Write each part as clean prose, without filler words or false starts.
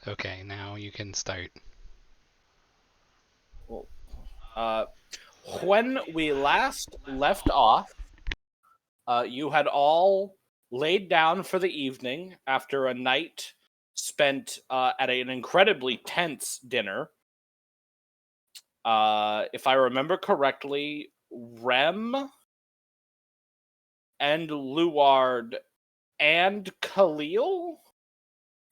Okay, now you can start. Well, when we last left off, you had all laid down for the evening after a night spent at an incredibly tense dinner. If I remember correctly, Rem and Luard and Khalil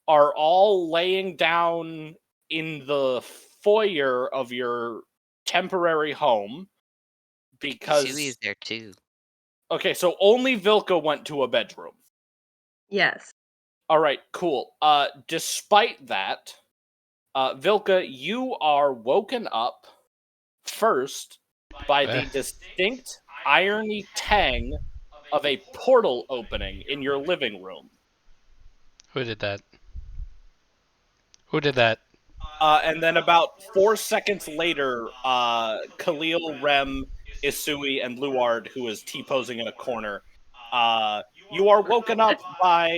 are all laying down in the foyer of your temporary home Sui's because there too. okay, so only Vilka went to a bedroom. Yes. All right, cool. Despite that, Vilka, you are woken up first by Uh, the distinct irony tang of a portal opening in your living room. who did that? Who did that? And then about 4 seconds later, Khalil, Rem, Isui, and Luard, who is T-posing in a corner, you are woken up by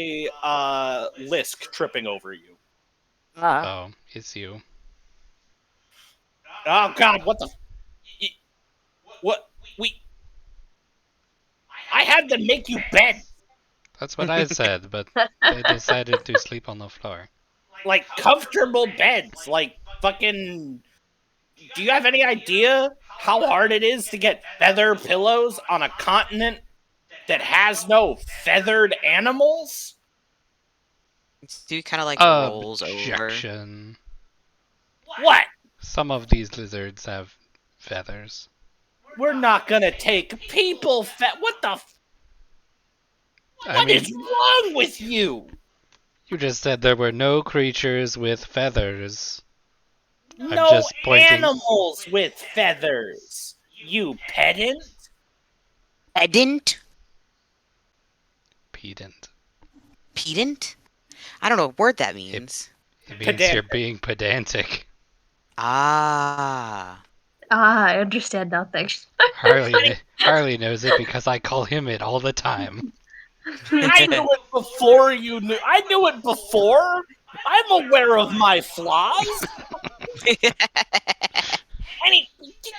Lisk tripping over you. Oh, it's you. Oh God, what the? What? We? I had to make you bed, That's what I said, but they decided to sleep on the floor. like comfortable beds, like fucking. Do you have any idea how hard it is to get feather pillows on a continent that has no feathered animals? Sui kind of like rolls over. Objection. What? Some of these lizards have feathers. We're not gonna take people what the I what is mean, wrong with you? you just said there were no creatures with feathers. I'm No just pointing. animals with feathers. You pedant. Pedant? Pedant. Pedant? I don't know what word that means. It means you're Pedantic. being pedantic. Ah. I understand nothing. Harley knows it because I call him it all the time. I knew it before you knew. I knew it before. I'm aware of my flaws.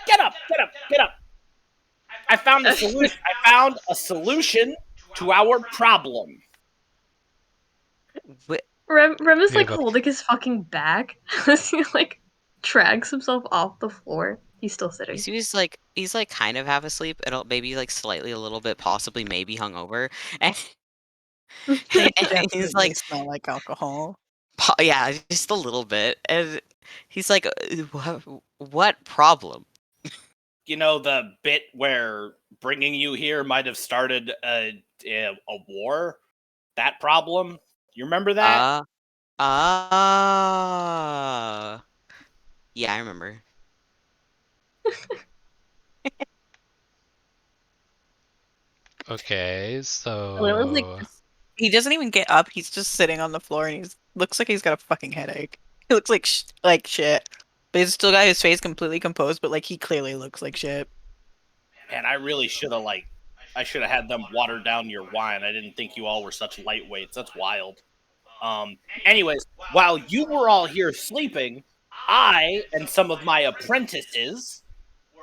Get up, get up, get up. I found a solution. I found a solution to our problem. Rem is You like have a holding his fucking back as he like drags himself off the floor. He's still sitting. Sui's like he's like kind of half asleep and maybe like slightly a little bit, possibly maybe hungover. And, and he's Definitely like, smell like alcohol. yeah, just a little bit. And he's like, what problem? You know the bit where bringing you here might have started a war. That problem. You remember that? Uh, uh. Yeah, I remember. Okay, Lila's like so he doesn't even get up. He's just sitting on the floor and he looks like he's got a fucking headache. He looks like shit. But he's still got his face completely composed, but like he clearly looks like shit. Man, I really should have I should have had them water down your wine. I didn't think you all were such lightweights. That's wild. Anyways, while you were all here sleeping, I and some of my apprentices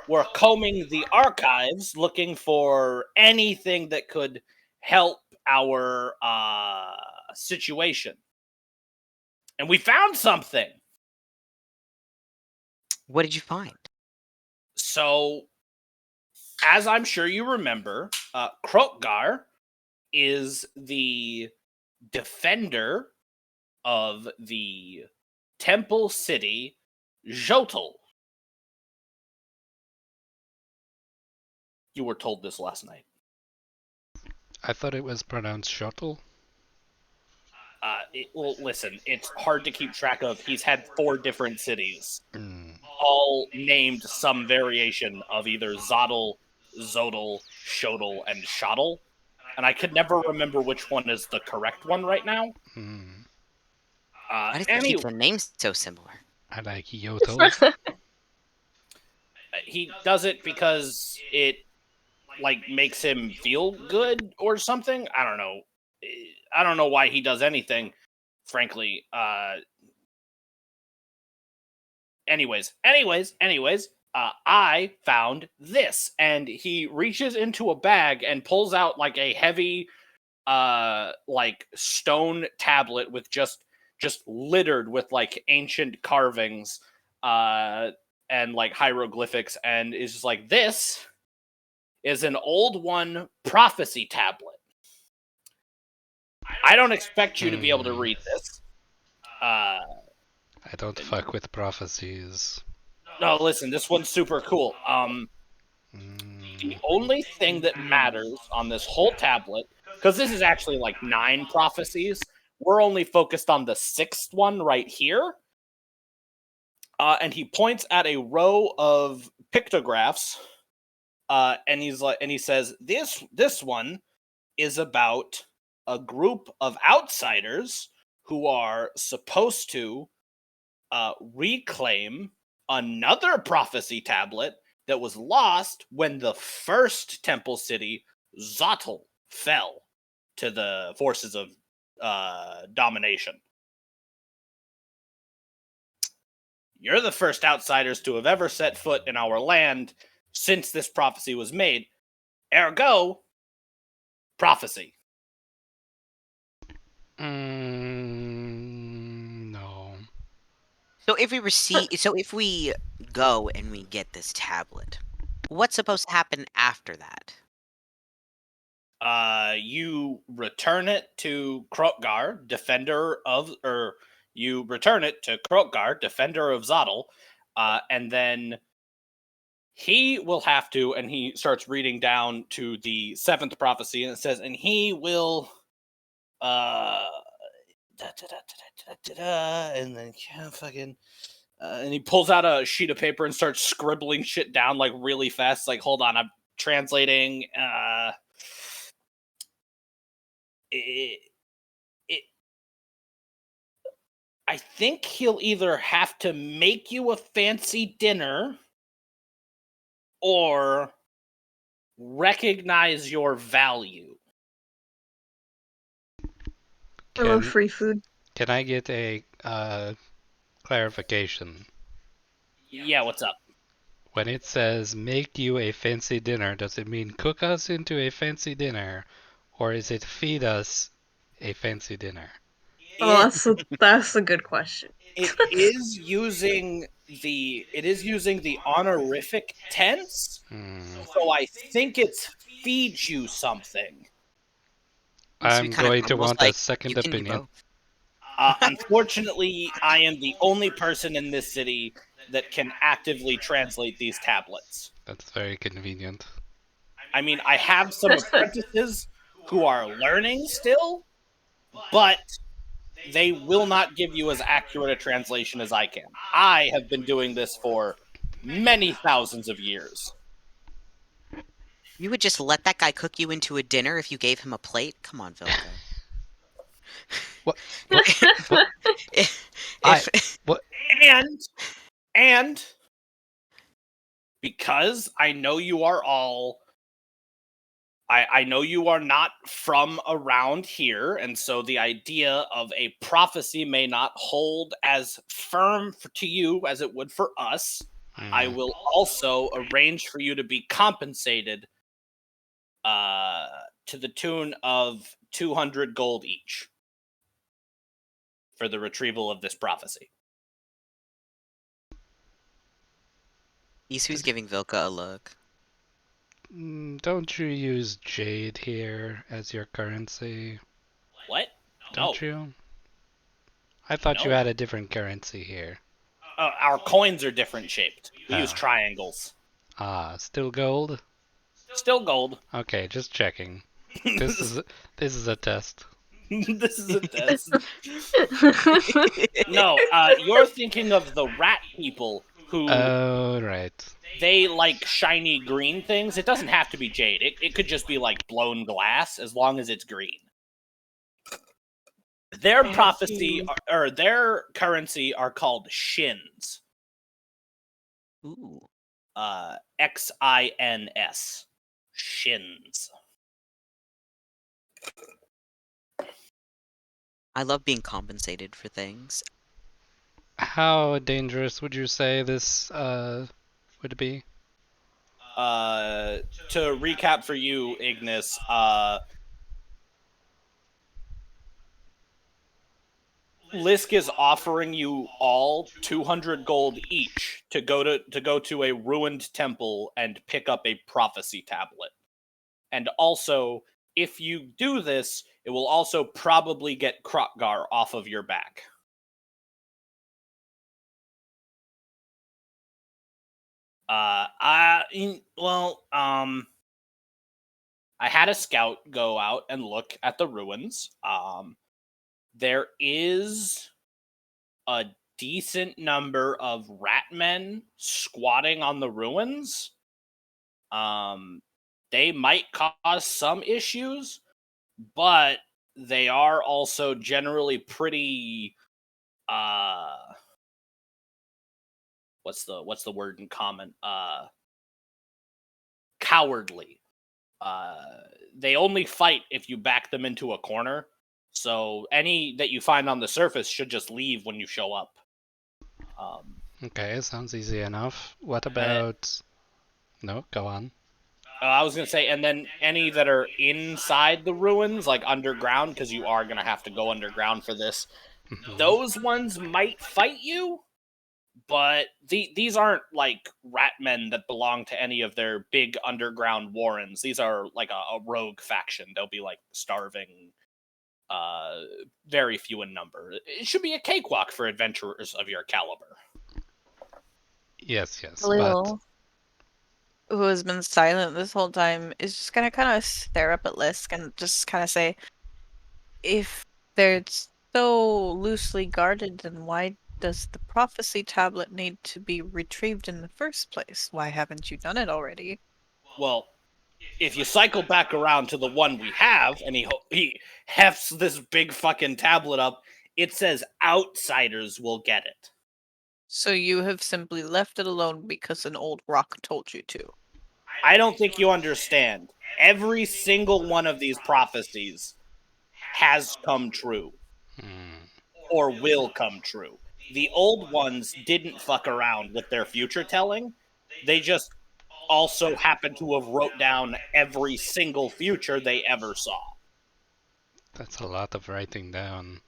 were combing the archives looking for anything that could help our situation. And we found something. What did you find? So, as I'm sure you remember, Krokgar is the defender of the temple city, Jotl. You were told this last night. I thought it was pronounced shuttle. Well, listen, it's hard to keep track of. He's had 4 different cities, Mm. all named some variation of either Zotl, Zodal, Shodal, and Shotl. And I could never remember which one is the correct one right now. Mm. Why does he Anyway, keep the names so similar? I like Yoto. he does it because it makes him feel good or something. I don't know. I don't know why he does anything, frankly. anyways, I found this, and he reaches into a bag and pulls out like a heavy, like stone tablet with just littered with like ancient carvings, and like hieroglyphics, and is just like, this is an old one prophecy tablet. I don't expect you to be able to read this. I don't fuck with prophecies. No, listen, this one's super cool. The only thing that matters on this whole tablet, because this is actually like 9 prophecies, we're only focused on the 6th one right here. And he points at a row of pictographs, and he says, this one is about a group of outsiders who are supposed to reclaim another prophecy tablet that was lost when the first temple city, Zotl, fell to the forces of domination. You're the first outsiders to have ever set foot in our land since this prophecy was made. Ergo, prophecy. No. So if we go and we get this tablet, what's supposed to happen after that? You return it to Krokgar, defender of Zotl, and then he will have to, and he starts reading down to the 7th prophecy, and it says, and he will, and then and he pulls out a sheet of paper and starts scribbling shit down like really fast. Like, hold on, I'm translating. I think he'll either have to make you a fancy dinner or recognize your value. I love free food. Can I get a clarification? Yeah, what's up? When it says make you a fancy dinner, does it mean cook us into a fancy dinner, or is it feed us a fancy dinner? Oh, that's a good question. It is using the honorific tense, so I think it's feed you something. I'm going to want a second you can do opinion. both. Unfortunately, I am the only person in this city that can actively translate these tablets. That's very convenient. I mean, I have some apprentices who are learning still, but they will not give you as accurate a translation as I can. I have been doing this for many thousands of years. You would just let that guy cook you into a dinner if you gave him a plate? Come on, Vilka. What? What? And because I know you are all, I know you are not from around here, and so the idea of a prophecy may not hold as firm to you as it would for us. I will also arrange for you to be compensated to the tune of 200 gold each for the retrieval of this prophecy. Isu's giving Vilka a look. Don't you use jade here as your currency? What? Don't you? I thought you No. had a different currency here. Our coins are different shaped. We use Oh. triangles. Still gold? Still gold. Okay, just checking. This is a test. This is a test. No, you're thinking of the rat people who Oh, right. they like shiny green things. It doesn't have to be jade. It could just be like blown glass as long as it's green. Their prophecy or their currency are called shins. Ooh. Xins. Shins. I love being compensated for things. How dangerous would you say this would be? To recap for you, Ignis, Lisk is offering you all 200 gold each to go to a ruined temple and pick up a prophecy tablet. And also, if you do this, it will also probably get Krokgar off of your back. I had a scout go out and look at the ruins. There is a decent number of ratmen squatting on the ruins. They might cause some issues, but they are also generally pretty what's the word in common? Cowardly. They only fight if you back them into a corner. So any that you find on the surface should just leave when you show up. Okay, sounds easy enough. What about... No, go on. I was going to say, and then any that are inside the ruins, like underground, because you are going to have to go underground for this, those ones might fight you, but these aren't like ratmen that belong to any of their big underground warrens. These are like a rogue faction. They'll be like starving, very few in number. It should be a cakewalk for adventurers of your caliber. Yes, but... Lil. Who has been silent this whole time is just gonna kind of stare up at Lisk and just kind of say, if they're so loosely guarded, then why does the prophecy tablet need to be retrieved in the first place? Why haven't you done it already? Well, if you cycle back around to the one we have, and he hefts this big fucking tablet up, it says outsiders will get it. So you have simply left it alone because an old rock told you to. I don't think you understand. Every single one of these prophecies has come true. Or will come true. The old ones didn't fuck around with their future telling. They just also happen to have wrote down every single future they ever saw. That's a lot of writing down.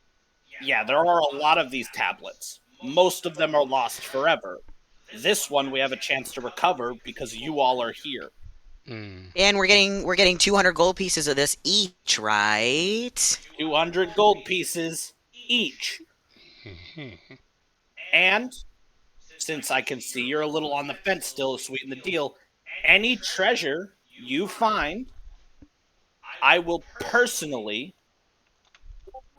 Yeah, there are a lot of these tablets. Most of them are lost forever. This one we have a chance to recover because you all are here. And we're getting 200 gold pieces of this each, right? 200 gold pieces each. And since I can see you're a little on the fence still to sweeten the deal, any treasure you find, I will personally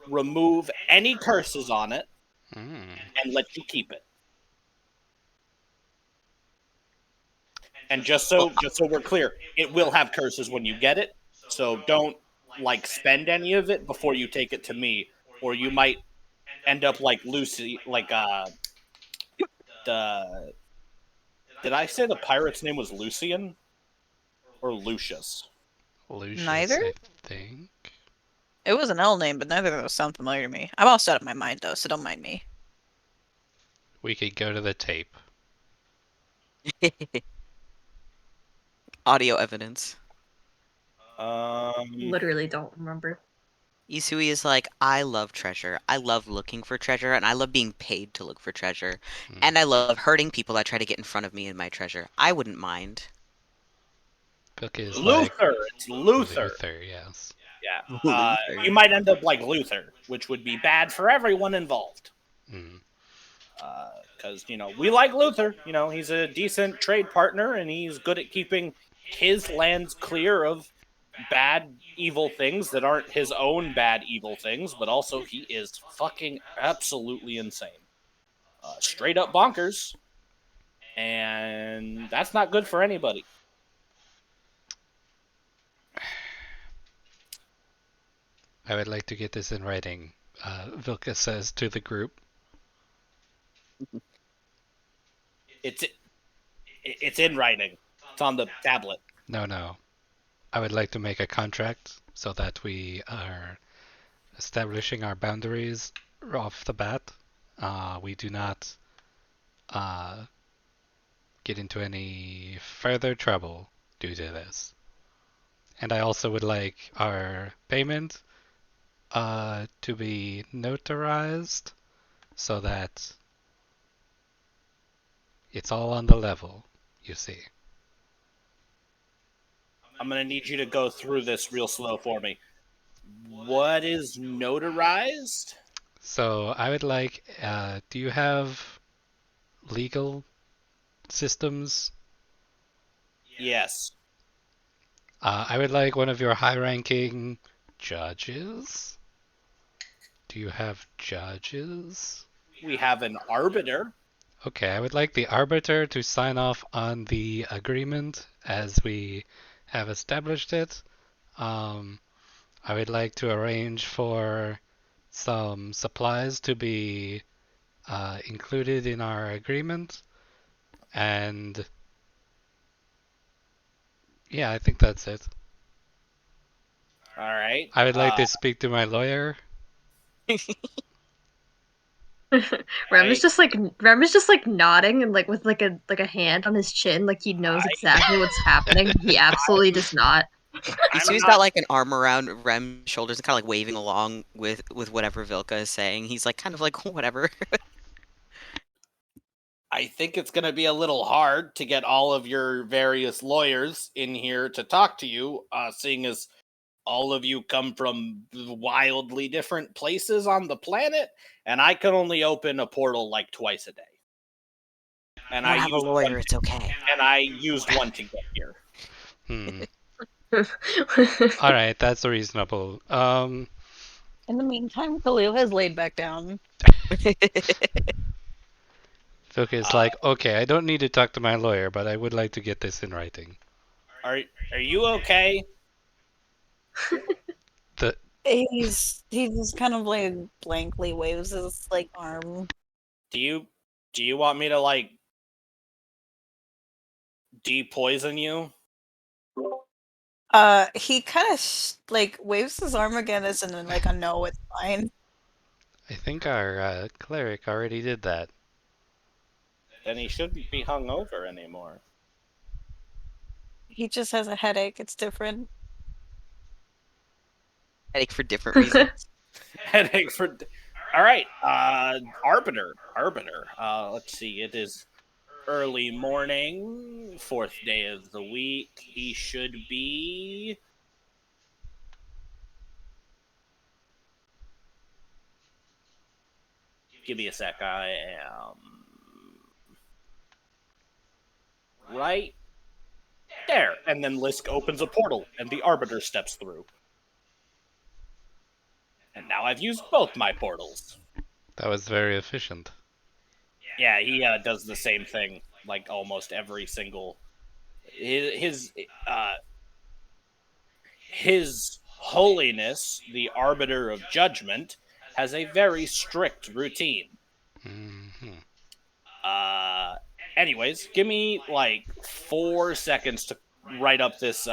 remove any curses on it and let you keep it. And just so we're clear, it will have curses when you get it, so don't like spend any of it before you take it to me, or you might end up like Lucy, like the. Did I say the pirate's name was Lucian or Lucius? Lucius, Neither? I think. It was an L name, but neither of those sound familiar to me. I'm all set up my mind though, so don't mind me. We could go to the tape. Audio evidence. Literally don't remember. Isui is like, I love treasure. I love looking for treasure, and I love being paid to look for treasure. And I love hurting people that try to get in front of me and my treasure. I wouldn't mind. Book is Luther. It's Luther. Luther, yes. Yeah. You might end up like Luther, which would be bad for everyone involved. Because, we like Luther. He's a decent trade partner, and he's good at keeping his lands clear of bad, evil things that aren't his own bad, evil things, but also he is fucking absolutely insane. Straight up bonkers. And that's not good for anybody. I would like to get this in writing, Vilka says to the group. It's in writing. It's on the tablet. No. I would like to make a contract so that we are establishing our boundaries off the bat. we do not get into any further trouble due to this. And I also would like our payment to be notarized so that it's all on the level, you see. I'm gonna need you to go through this real slow for me. What is notarized? So I would like, do you have legal systems? Yes. I would like one of your high-ranking judges. Do you have judges? We have an arbiter. Okay, I would like the arbiter to sign off on the agreement as we have established it. I would like to arrange for some supplies to be included in our agreement. And yeah, I think that's it. All right. I would like to speak to my lawyer. Rem is just like nodding and like with like a hand on his chin, like he knows exactly what's happening. He absolutely does not. He's got like an arm around Rem's shoulders and kind of like waving along with whatever Vilka is saying. He's like kind of like whatever. I think it's going to be a little hard to get all of your various lawyers in here to talk to you, seeing as all of you come from wildly different places on the planet, and I can only open a portal like twice a day. And I I have a used lawyer. one, It's okay. and I used one to get here. All right, that's reasonable. In the meantime, Khalil has laid back down. Vilka is like, okay, I don't need to talk to my lawyer, but I would like to get this in writing. Are you okay? He just kind of like blankly waves his like arm. Do you want me to like de-poison you? He kind of like waves his arm again as in like a no, it's fine. I think our cleric already did that. Then he shouldn't be hung over anymore. He just has a headache. It's different. Headache for different reasons. Headache for. All right, arbiter. Let's see. It is early morning, 4th day of the week. He should be. Give me a sec. I am right there, and then Lisk opens a portal, and the arbiter steps through. And now I've used both my portals. That was very efficient. Yeah, he does the same thing like almost every single. His Holiness, the Arbiter of Judgment, has a very strict routine. Mm-hmm. Anyways, give me like 4 seconds to write up this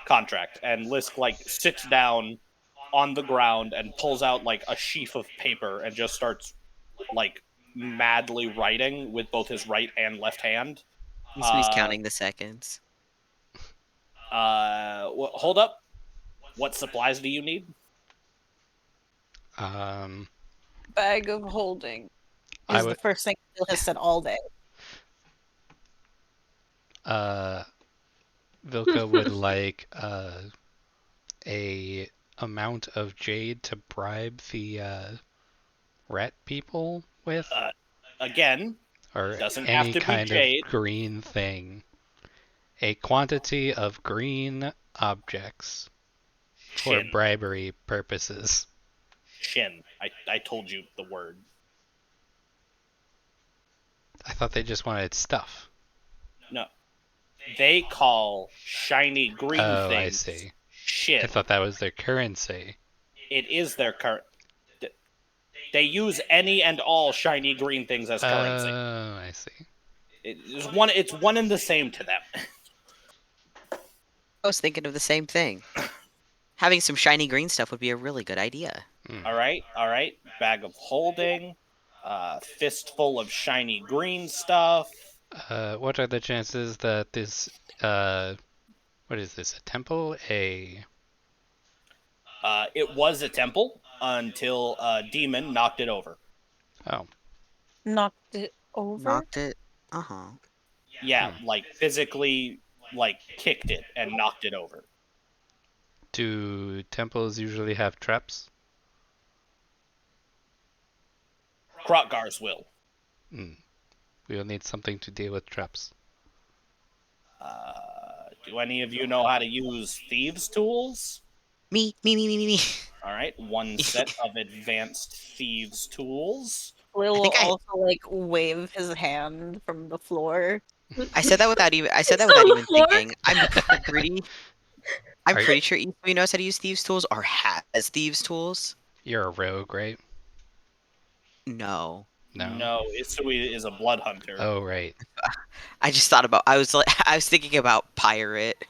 contract, and Lisk like sits down on the ground and pulls out like a sheaf of paper and just starts like madly writing with both his right and left hand. He's counting the seconds. Hold up. What supplies do you need? Bag of holding I is would- the first thing Phil has said all day. Vilka would like a amount of jade to bribe the rat people with, Again, or doesn't have any to be kind jade. of green thing. A quantity of green objects for Shin. bribery purposes. Shin. I told you the word. I thought they just wanted stuff. No. They call shiny green Oh, I things see. Shin. I thought that was their currency. It is their current. They use any and all shiny green things as currency. Oh, I see. It's one and the same to them. I was thinking of the same thing. Having some shiny green stuff would be a really good idea. All right. Bag of holding. fistful of shiny green stuff. What are the chances that this, what is this, a temple? It was a temple until a demon knocked it over. Oh, Knocked it over. Knocked it. Uh-huh. Yeah, like physically, like kicked it and knocked it over. do temples usually have traps? Krotgars will. We'll need something to deal with traps. Do any of you know how to use thieves' tools? Me. All right, one set of advanced thieves' tools. Will think I- also like wave his hand from the floor. I said that without even. I said that It's on without the even floor. thinking. I'm Are you- pretty sure each of you knows how to use thieves' tools or has thieves' tools. You're a rogue, right? No. No. Isui is a blood hunter. Oh, right. I just thought about. I was thinking about pirate.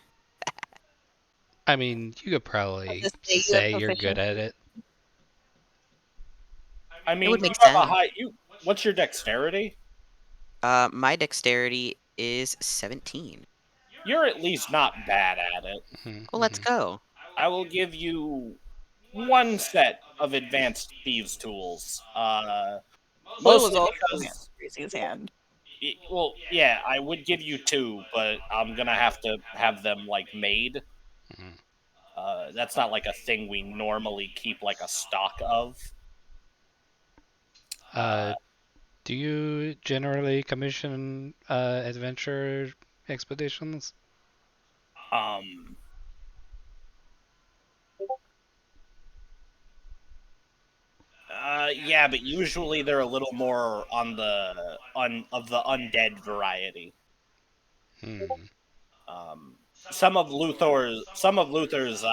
I mean, you could probably Just say you have say you're good proficiency. at it. I mean, would you make have a sense. high. What's your dexterity? My dexterity is 17. You're at least not bad at it. Mhm, Well, let's mhm. go. I will give you one set of advanced thieves' tools. Will Mostly was also because, raising his hand. well, yeah, I would give you two, but I'm gonna have to have them like made. Mhm. That's not like a thing we normally keep like a stock of. Do you generally commission adventure expeditions? Um, yeah, but usually they're a little more on the of the undead variety. Hmm. Some of Luther's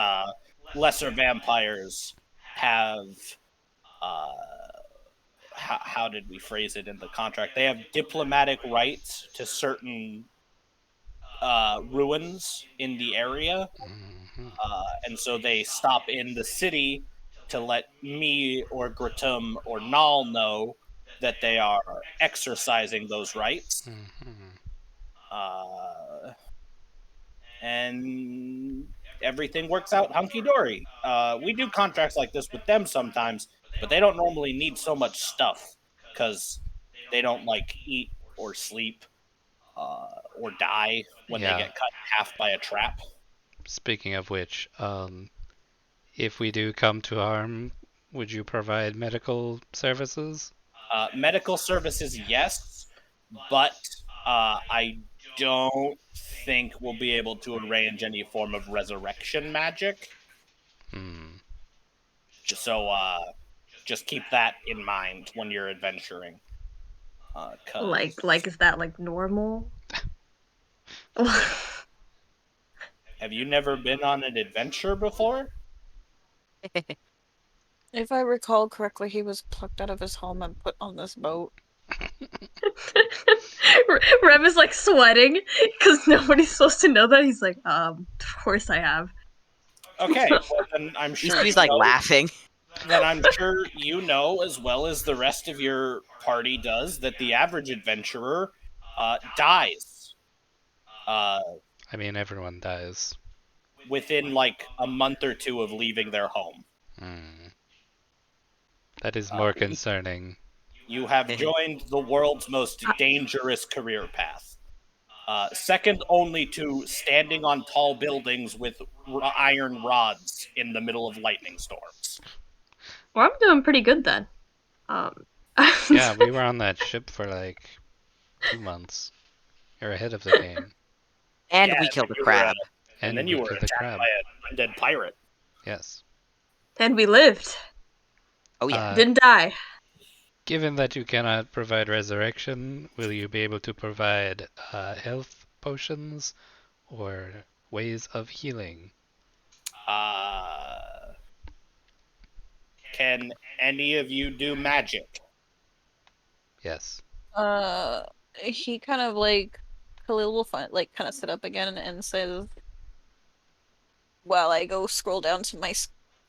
lesser vampires have how did we phrase it in the contract? They have diplomatic rights to certain ruins in the area, Mhm. and so they stop in the city to let me or Gratum or Nal know that they are exercising those rights. Mhm. And everything works out hunky dory. We do contracts like this with them sometimes, but they don't normally need so much stuff because they don't like eat or sleep or die when Yeah. they get cut in half by a trap. Speaking of which, if we do come to harm, would you provide medical services? Medical services, yes, but I don't think we'll be able to arrange any form of resurrection magic. Hmm. So just keep that in mind when you're adventuring. Like is that like normal? Have you never been on an adventure before? If I recall correctly, he was plucked out of his home and put on this boat. Rem is like sweating because nobody's supposed to know that. He's like, of course I have. Okay, well, then I'm sure He's you like know, laughing. then I'm sure you know as well as the rest of your party does that the average adventurer dies I mean, everyone dies. within like a month or two of leaving their home. Hmm. That is more concerning. You have joined the world's most dangerous career path. Second only to standing on tall buildings with iron rods in the middle of lightning storms. Well, I'm doing pretty good then. Yeah, we were on that ship for like 2 months. You're ahead of the game. And Yeah, we killed a you were, crab. and then we you were killed the attacked crab. by an undead pirate. Yes. And we lived. Oh yeah. Didn't die. Given that you cannot provide resurrection, will you be able to provide health potions or ways of healing? Can any of you do magic? Yes. He kind of like Khalil will find like kind of sit up again and says, "While I go scroll down to my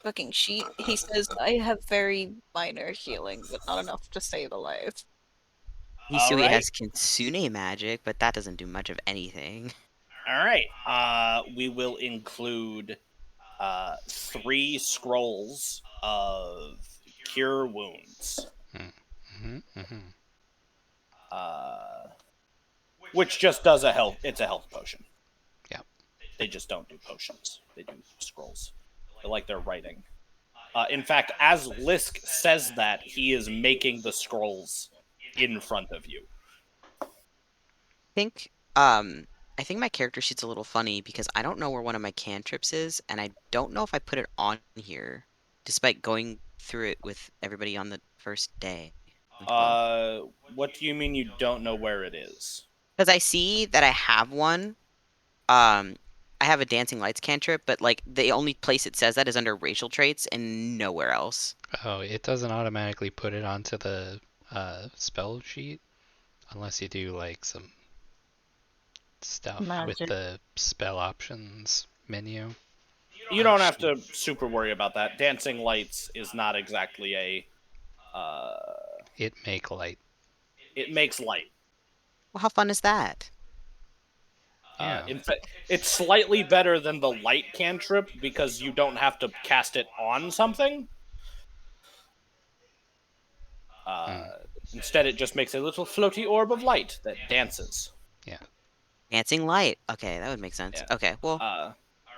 fucking sheet. He says, I have very minor healing, but not enough to save a life. All Hisui right. has Kitsune magic, but that doesn't do much of anything. All right. We will include 3 scrolls of cure wounds. Which just does a health. It's a health potion. Yeah. They just don't do potions. They do scrolls. They're like they're writing. In fact, as Lisk says that, he is making the scrolls in front of you. think I think my character sheet's a little funny because I don't know where one of my cantrips is, and I don't know if I put it on here, despite going through it with everybody on the first day. What do you mean you don't know where it is? Because I see that I have one. I have a dancing lights cantrip, but like the only place it says that is under racial traits and nowhere else. Oh, it doesn't automatically put it onto the spell sheet unless you do like some stuff with Magic. the spell options menu. You don't have to super worry about that. Dancing lights is not exactly a. It make light. It makes light. Well, how fun is that? Yeah. In fact, it's slightly better than the light cantrip because you don't have to cast it on something. Instead, it just makes a little floaty orb of light that dances. Dancing light. Okay, that would make sense. Yeah. Okay, well, All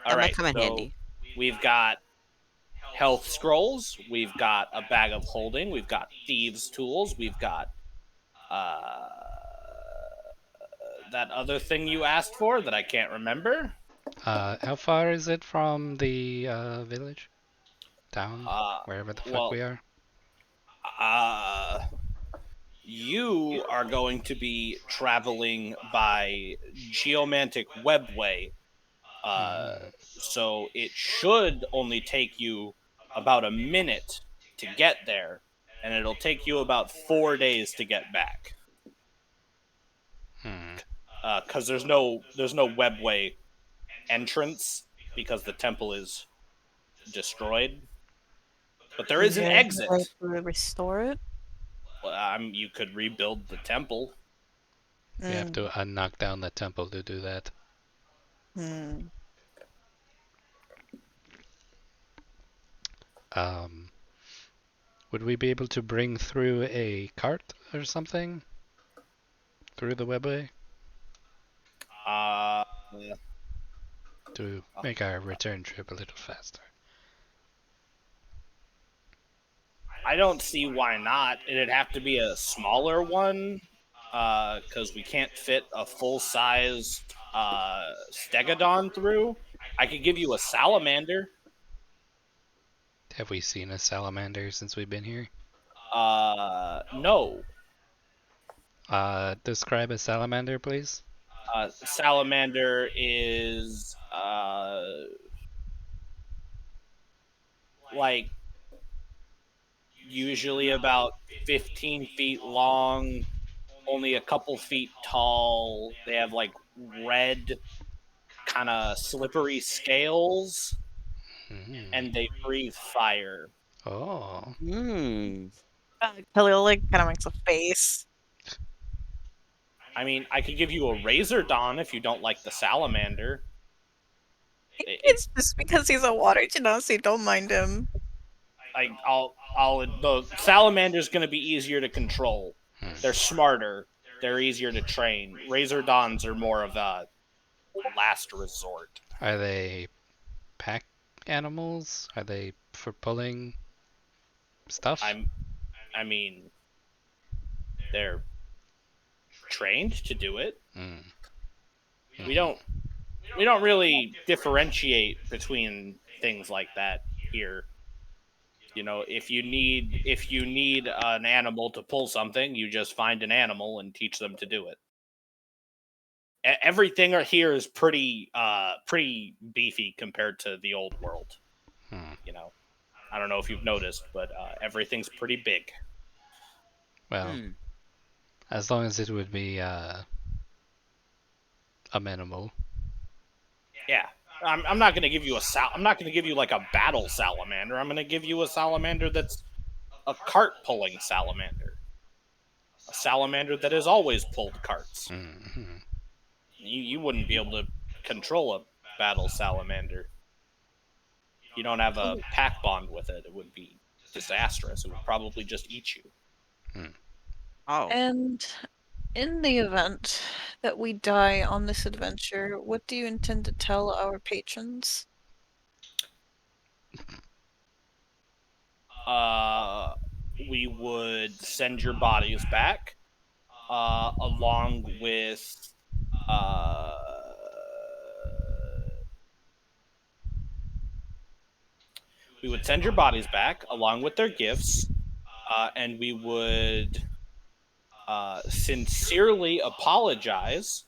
that right, might come in so handy. we've got health scrolls, we've got a bag of holding, we've got thieves' tools, we've got that other thing you asked for that I can't remember. How far is it from the village? Down? Wherever the fuck we are? You are going to be traveling by Geomantic Webway. So it should only take you about a minute to get there, and it'll take you about 4 days to get back. Because there's no Webway entrance because the temple is destroyed. But there is an exit. Way to restore it. You could rebuild the temple. We have to knock down the temple to do that. Would we be able to bring through a cart or something? Through the webway? To make our return trip a little faster. I don't see why not. It'd have to be a smaller one, because we can't fit a full-size Stegodon through. I could give you a salamander. Have we seen a salamander since we've been here? No. Describe a salamander, please. Salamander is like usually about 15 feet long, only a couple feet tall. They have like red, kind of slippery scales, and they breathe fire. Oh. Khalil like kind of makes a face. I mean, I could give you a Razordon if you don't like the salamander. It's just because he's a water genasi, don't mind him. Like the salamander's going to be easier to control. They're smarter. They're easier to train. Razordons are more of a last resort. Are they pack animals? Are they for pulling stuff? I mean, they're trained to do it. We don't really differentiate between things like that here. You know, if you need an animal to pull something, you just find an animal and teach them to do it. Everything here is pretty beefy compared to the old world. You know, I don't know if you've noticed, but everything's pretty big. Well, as long as it would be amenable. Yeah. I'm not going to give you I'm not going to give you like a battle salamander. I'm going to give you a salamander that's a cart pulling salamander. A salamander that has always pulled carts. Mhm. You wouldn't be able to control a battle salamander. You don't have a pack bond with it. It would be disastrous. It would probably just eat you. Oh, And in the event that we die on this adventure, what do you intend to tell our patrons? We would send your bodies back, along with, we would send your bodies back along with their gifts, and we would sincerely apologize.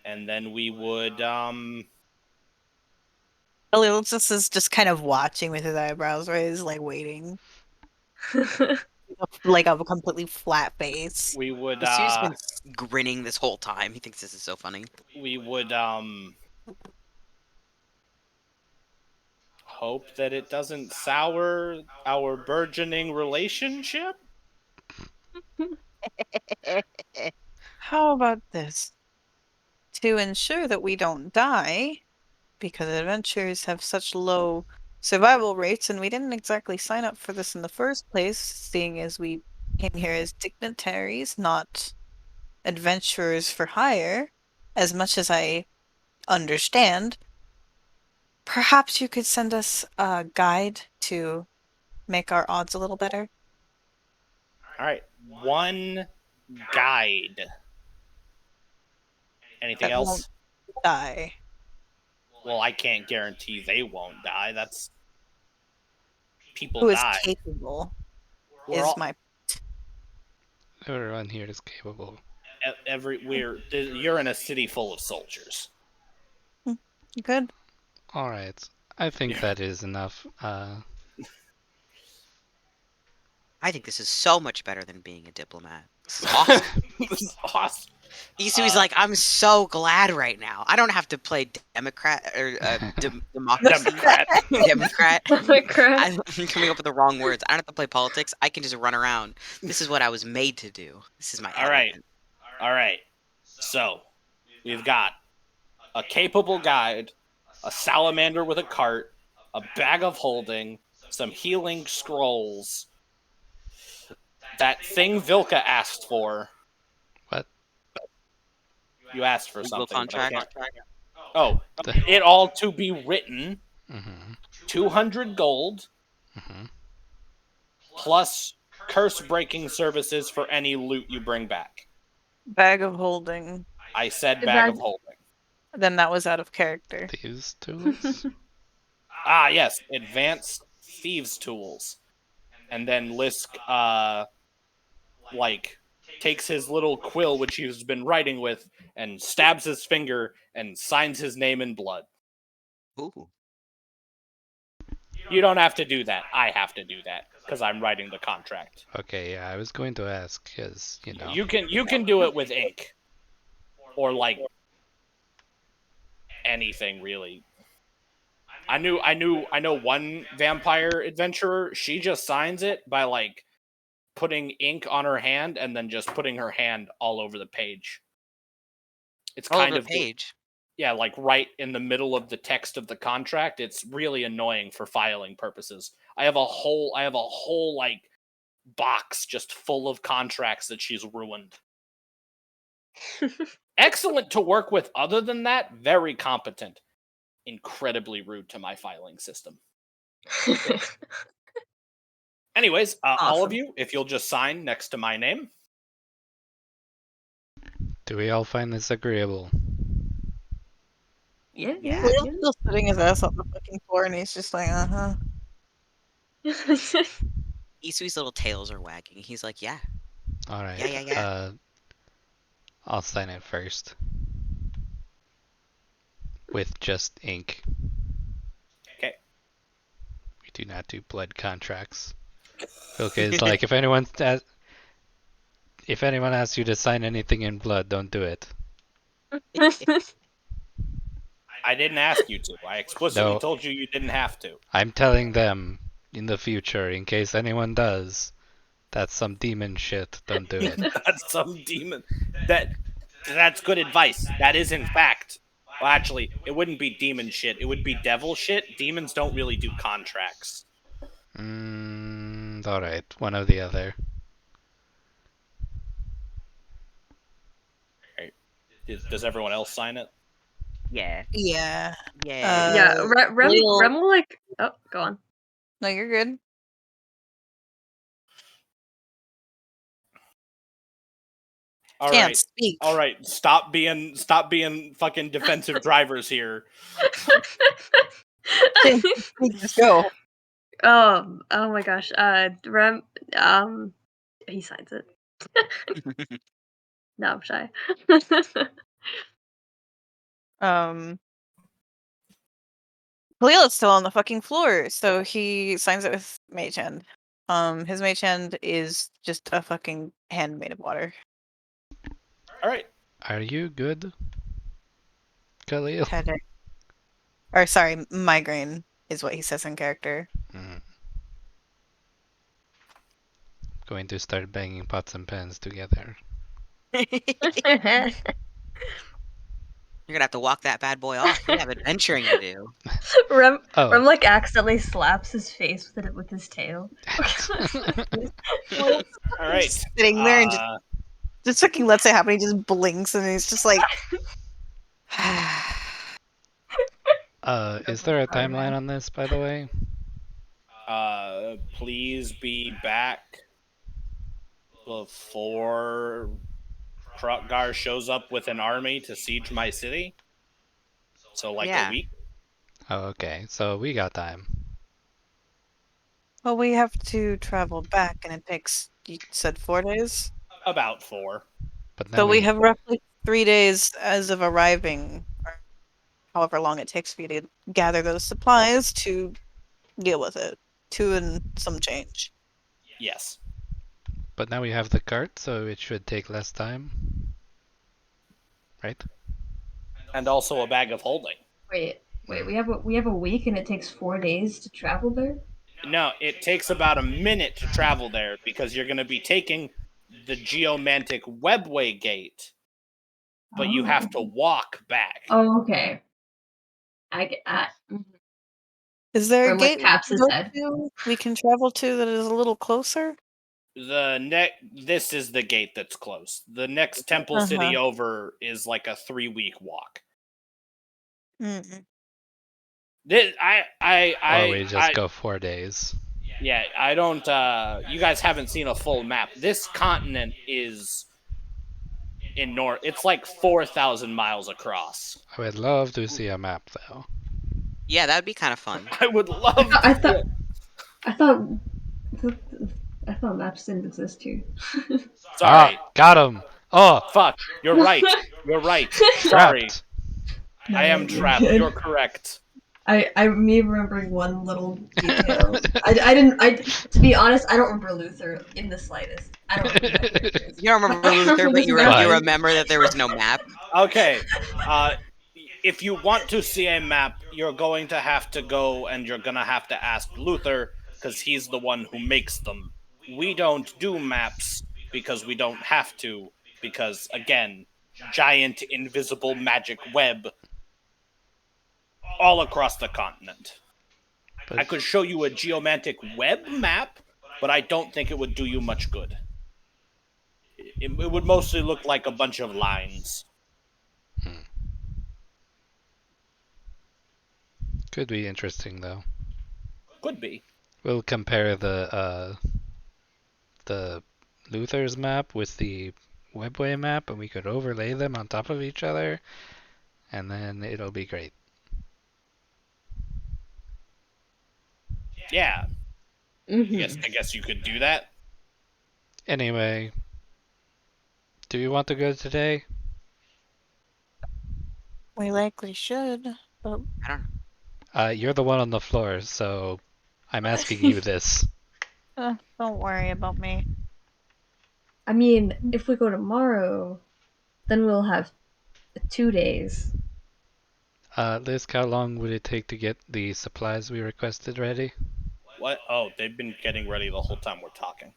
And then we would Eliosis is just kind of watching with his eyebrows raised, like waiting, like a completely flat face. we would Isu's been grinning this whole time. He thinks this is so funny. we would hope that it doesn't sour our burgeoning relationship. How about this? To ensure that we don't die, because adventures have such low survival rates, and we didn't exactly sign up for this in the first place, seeing as we came here as dignitaries, not adventurers for hire, as much as I understand. Perhaps you could send us a guide to make our odds a little better. All right, one guide. Anything That else? won't die. Well, I can't guarantee they won't die. That's people Who is die. capable We're is all, my Everyone here is capable. you're in a city full of soldiers. good. All right. I think Yeah. that is enough. I think this is so much better than being a diplomat. This is awesome. This is awesome. Isui's like, I'm so glad right now. I don't have to play Democrat or democracy. Democrat. Democrat. Democrat. I'm coming up with the wrong words. I don't have to play politics. I can just run around. This is what I was made to do. This is my All right. element. All right. So, we've got a capable guide, a salamander with a cart, a bag of holding, some healing scrolls. That thing Vilka asked for. What? You asked for Legal something. but I contract. can't- Oh, it all to be written. Mm-hmm. 200 gold Mm-hmm. plus curse breaking services for any loot you bring back. Bag of holding. I said Is bag that- of holding. Then that was out of character. These tools? Ah, yes, advanced thieves tools. And then Lisk, takes his little quill, which he's been writing with, and stabs his finger and signs his name in blood. Ooh. You don't have to do that. I have to do that because I'm writing the contract. Okay, yeah, I was going to ask, because, you know. You can do it with ink, or like anything really. I know one vampire adventurer. She just signs it by like putting ink on her hand and then just putting her hand all over the page. It's All kind over of the page. yeah, like right in the middle of the text of the contract. It's really annoying for filing purposes. I have a whole like box just full of contracts that she's ruined. Excellent to work with. Other than that, very competent. Incredibly rude to my filing system. Anyways, all of Awesome. you, if you'll just sign next to my name. Do we all find this agreeable? Yeah. Leo's still sitting his ass on the fucking floor, and he's just like, uh-huh. Isui's little tails are wagging. He's like, yeah. All right. Yeah. I'll sign it first. With just ink. Okay. We do not do blood contracts. Okay, it's like if anyone asks you to sign anything in blood, don't do it. I didn't ask you to. I explicitly No. told you you didn't have to. I'm telling them in the future, in case anyone does. That's some demon shit. Don't do it. That's some demon. That's good advice. That is in fact. Well, actually, it wouldn't be demon shit. It would be devil shit. Demons don't really do contracts. Alright, one or the other. Does everyone else sign it? Yeah. Yeah. Yeah. Yeah, Rem Lil- will like. Oh, go on. No, you're good. All Can't right. speak. All right. Stop being fucking defensive drivers here. Just go. Oh my gosh. Rem. He signs it. No, I'm shy. Khalil is still on the fucking floor, so he signs it with Mage Hand. His Mage Hand is just a fucking hand made of water. All right. Are you good, Khalil? Headache. Or sorry, migraine is what he says in character. Going to start banging pots and pans together. You're gonna have to walk that bad boy off. We have adventuring to do. Rem Oh. like accidentally slaps his face with his tail. All right. Sitting there and just fucking lets it happen. He just blinks and he's just like. Is there a timeline on this, by the way? Please be back before Krutgar shows up with an army to siege my city. So like Yeah. a week. Oh, okay. So we got time. Well, we have to travel back, and it takes, you said 4 days? About 4. But now So we have roughly 3 days as of arriving, or however long it takes for you to gather those supplies to deal with it. 2 and some change. Yes. But now we have the cart, so it should take less time. Right? And also a bag of holding. Wait, we have a week and it takes 4 days to travel there? No, it takes about a minute to travel there because you're going to be taking the Geomantic Webway Gate, but you have to walk back. Oh, okay. Is there a Or, like, gate taps his head. we can travel to that is a little closer? This is the gate that's close. The next temple city over is like a 3-week walk. Mm-mm. Or we just go 4 days. Yeah, I don't. You guys haven't seen a full map. This continent is in north. It's like 4,000 miles across. I would love to see a map, though. Yeah, that'd be kind of fun. I would love. I thought maps didn't exist here. Sorry. Got him! Oh! Fuck. You're right. You're right. Sorry. Trapped! I am trapped. You're correct. Me remembering one little detail. To be honest, I don't remember Luther in the slightest. I don't remember that character. You don't remember Luther, but you Right. remember that there was no map. Okay. If you want to see a map, you're going to have to go and you're going to have to ask Luther because he's the one who makes them. We don't do maps because we don't have to because, again, giant invisible magic web all across the continent. But I could show you a geomantic web map, but I don't think it would do you much good. It would mostly look like a bunch of lines. could be interesting, though. Could be. We'll compare the Luther's map with the Webway map, and we could overlay them on top of each other, and then it'll be great. Yeah. I guess you could do that. Anyway, do you want to go today? We likely should. But I don't know. You're the one on the floor, so I'm asking you this. Don't worry about me. I mean, if we go tomorrow, then we'll have 2 days. Liz, how long would it take to get the supplies we requested ready? What? Oh, they've been getting ready the whole time we're talking.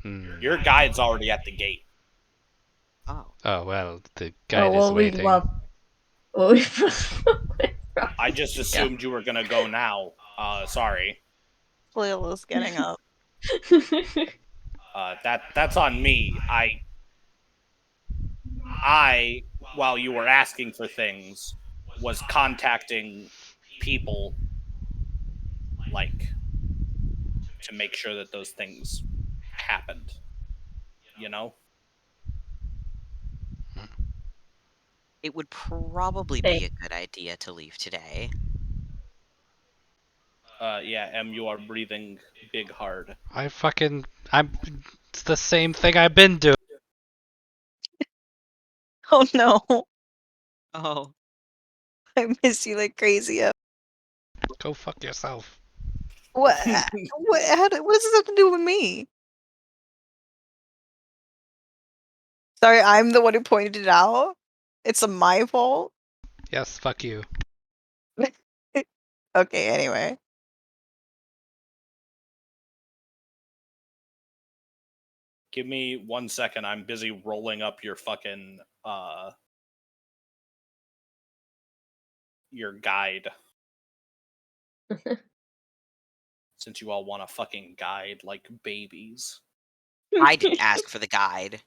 Hmm. Your guide's already at the gate. Oh. Oh, well, the guide Oh, well, is waiting. I just assumed you were gonna go now. Sorry. Flail is getting up. That's on me. I, while you were asking for things, was contacting people, like, to make sure that those things happened. You know? It would probably be a good idea to leave today. Yeah, Em, you are breathing big hard. It's the same thing I've been doing. Oh no. Oh. I miss you like crazy. Go fuck yourself. What? What does this have to do with me? Sorry, I'm the one who pointed it out. It's my fault. Yes, fuck you. Okay, anyway. Give me 1 second. I'm busy rolling up your fucking your guide. Since you all want a fucking guide like babies. I didn't ask for the guide.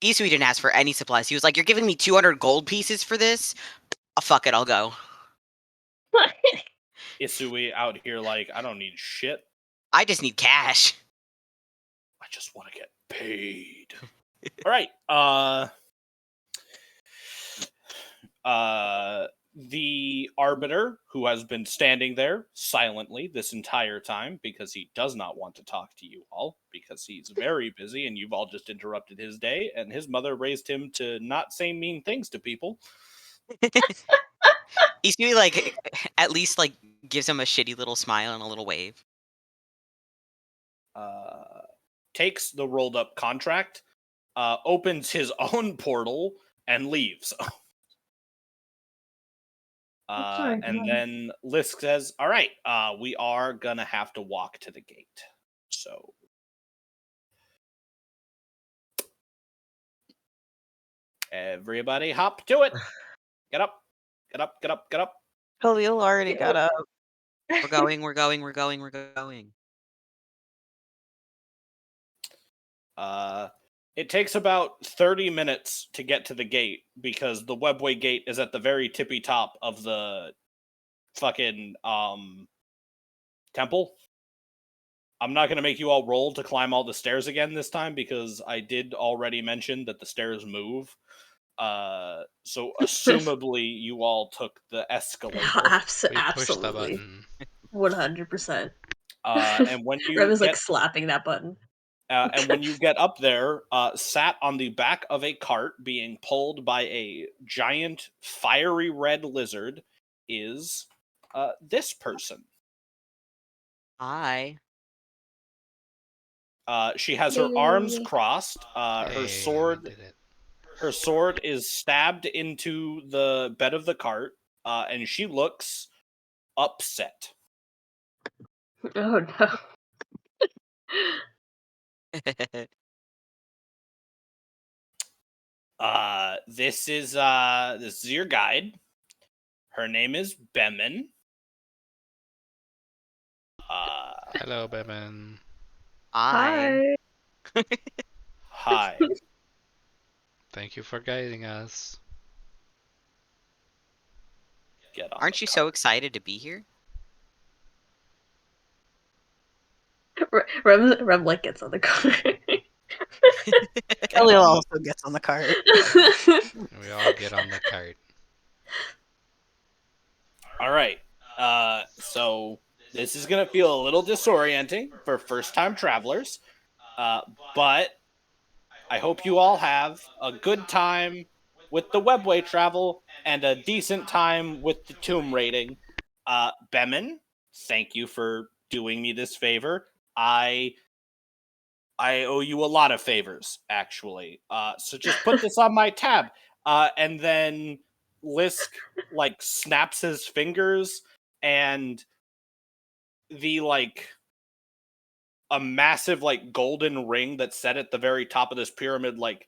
Isui didn't ask for any supplies. He was like, "You're giving me 200 gold pieces for this? Oh, fuck it, I'll go." Isui out here like, I don't need shit. I just need cash. I just want to get paid. All right. The Arbiter, who has been standing there silently this entire time because he does not want to talk to you all, because he's very busy and you've all just interrupted his day, and his mother raised him to not say mean things to people. Isui, like, at least, like, gives him a shitty little smile and a little wave. Takes the rolled up contract, opens his own portal, and leaves. And then Lisk says, all right, we are gonna have to walk to the gate. So everybody hop to it. Get up. Get up, get up, get up. Khalil already got up. We're going, we're going, we're going, we're going. It takes about 30 minutes to get to the gate because the webway gate is at the very tippy top of the fucking temple. I'm not going to make you all roll to climb all the stairs again this time because I did already mention that the stairs move. So assumably you all took the escalator. We pushed the Absolutely. button. 100%. And when you Rem is like get slapping that button. and when you get up there, sat on the back of a cart being pulled by a giant fiery red lizard is this person. Hi. She has her arms crossed. Hey, Her we sword did it. her sword is stabbed into the bed of the cart, and she looks upset. Oh no. This is your guide. Her name is Bemin. Hello, Bemin. Hi. Hi. Thank you for guiding us. Get on Aren't the you cart. so excited to be here? Rem like gets on the car. Khalil also gets on the cart. We all get on the cart. All right. So this is gonna feel a little disorienting for first-time travelers, but I hope you all have a good time with the webway travel and a decent time with the tomb raiding. Bemin, thank you for doing me this favor. I owe you a lot of favors, actually. So just put this on my tab. And then Lisk like snaps his fingers, and the a massive like golden ring that's set at the very top of this pyramid like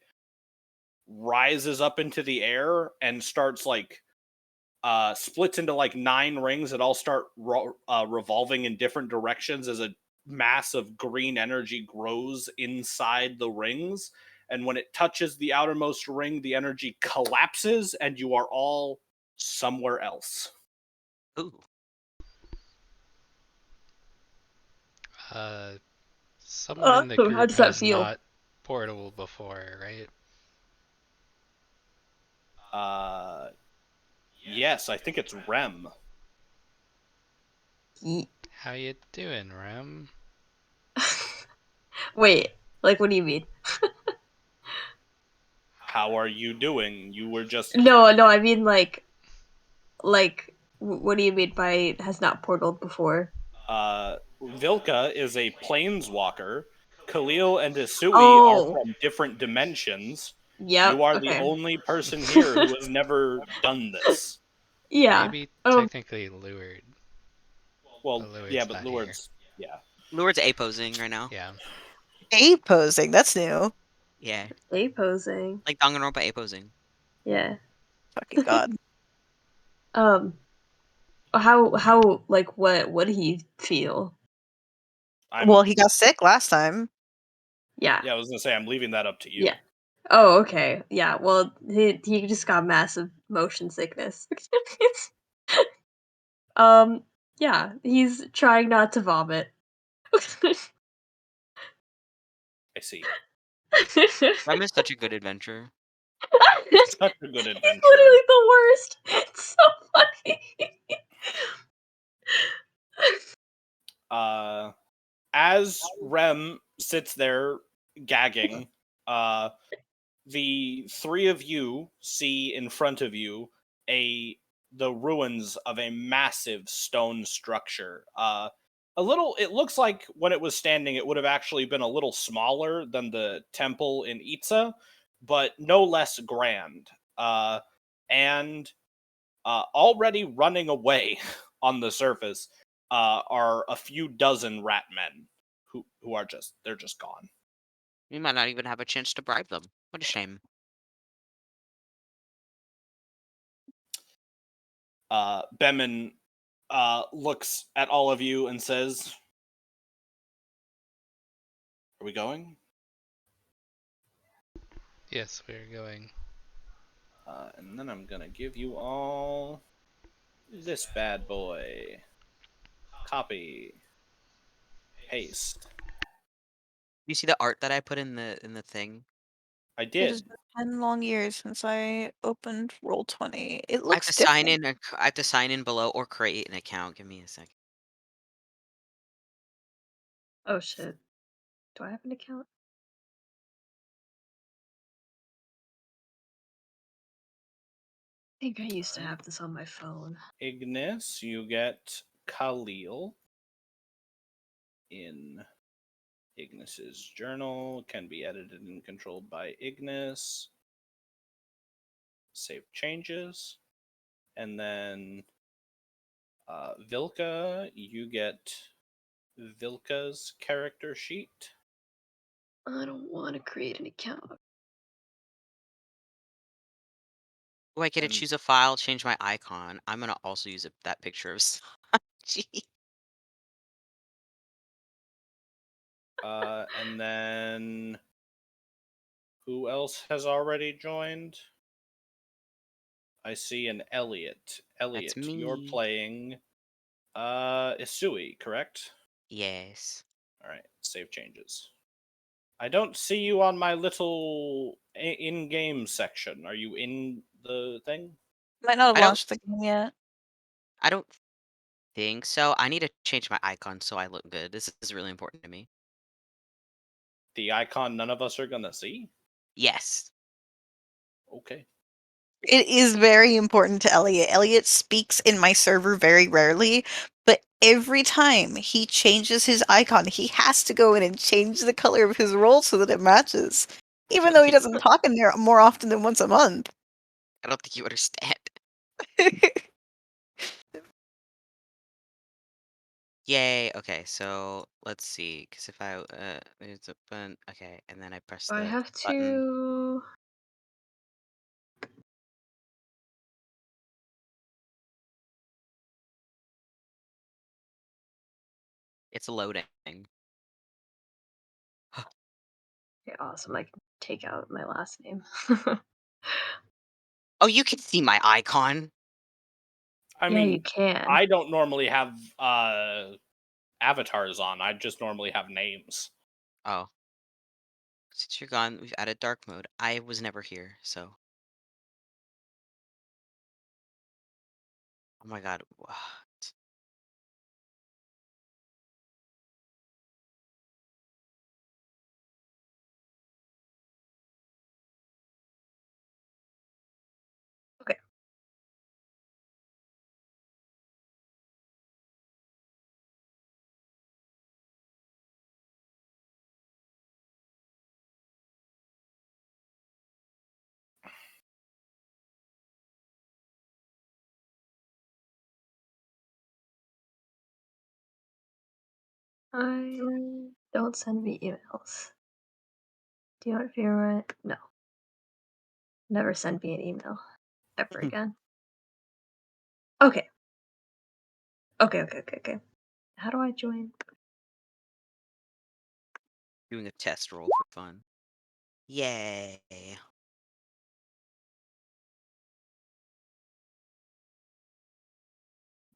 rises up into the air and starts like splits into like 9 rings that all start revolving in different directions as a mass of green energy grows inside the rings. And when it touches the outermost ring, the energy collapses and you are all somewhere else. Ooh. Someone in the How group does that has feel? not portal before, right? Yes, I think it's Rem. How you doing, Rem? Wait, like, what do you mean? How are you doing? You were just No, I mean what do you mean by has not portaled before? Vilka is a planeswalker. Khalil and Isui are Oh, from different dimensions. yep. You are the Okay. only person here who has never done this. Yeah. Maybe technically lured. Well, But Luard's yeah, but not Luard's Luard's A-posing right now. Yeah. A-posing, that's new. Yeah. A posing. Like Danganronpa A-posing. Yeah. Fucking god. How like what did he feel? Well, he got sick last time. Yeah. I was gonna say I'm leaving that up to you. Yeah. Oh, okay. Yeah. Well, he just got massive motion sickness. Yeah, he's trying not to vomit. I see. Rem is such a good adventure. Such a good adventure. It's literally the worst. It's so funny. As Rem sits there gagging, the 3 of you see in front of you the ruins of a massive stone structure. It looks like when it was standing, it would have actually been a little smaller than the temple in Itza, but no less grand. And already running away on the surface are a few dozen rat men who are they're just gone. We might not even have a chance to bribe them. What a shame. Bemin looks at all of you and says, "Are we going?" Yes, we're going. And then I'm gonna give you all this bad boy. Copy. Paste. You see the art that I put in the thing? I It did. has been 10 long years since I opened Roll20. It I have looks to different. sign in. I have to sign in below or create an account. Give me a second. Oh shit. Do I have an account? I think I used to have this on my phone. Ignis, you get Khalil in Ignis's journal. Can be edited and controlled by Ignis. Save changes. And then Vilka, you get Vilka's character sheet. I don't want to create an account. Oh, I get to And- choose a file, change my icon. I'm gonna also use that picture of Sanji. And then who else has already joined? I see an Elliot. Elliot, That's you're me. playing Isui, correct? Yes. Alright, save changes. I don't see you on my little in-game section. Are you in the thing? Might not have I don't- launched the game yet. I don't think so. I need to change my icon so I look good. This is really important to me. The icon none of us are gonna see? Yes. Okay. It is very important to Elliot. Elliot speaks in my server very rarely, but every time he changes his icon, he has to go in and change the color of his role so that it matches. Even though he doesn't talk in there more often than once a month. I don't think you understand. Yay. Okay, so let's see. Because if I it's open. Okay, and then I press I the have button. to. It's loading. Okay, awesome. I can take out my last name. Oh, you can see my icon. I Yeah, mean, you can. I don't normally have avatars on. I just normally have names. Oh. Since you're gone, we've added dark mode. I was never here, so. Oh my god. What? Okay. Don't send me emails. Do you want to figure it? No. Never send me an email. Ever again. Okay. Okay. How do I join? Doing a test roll for fun. Yay.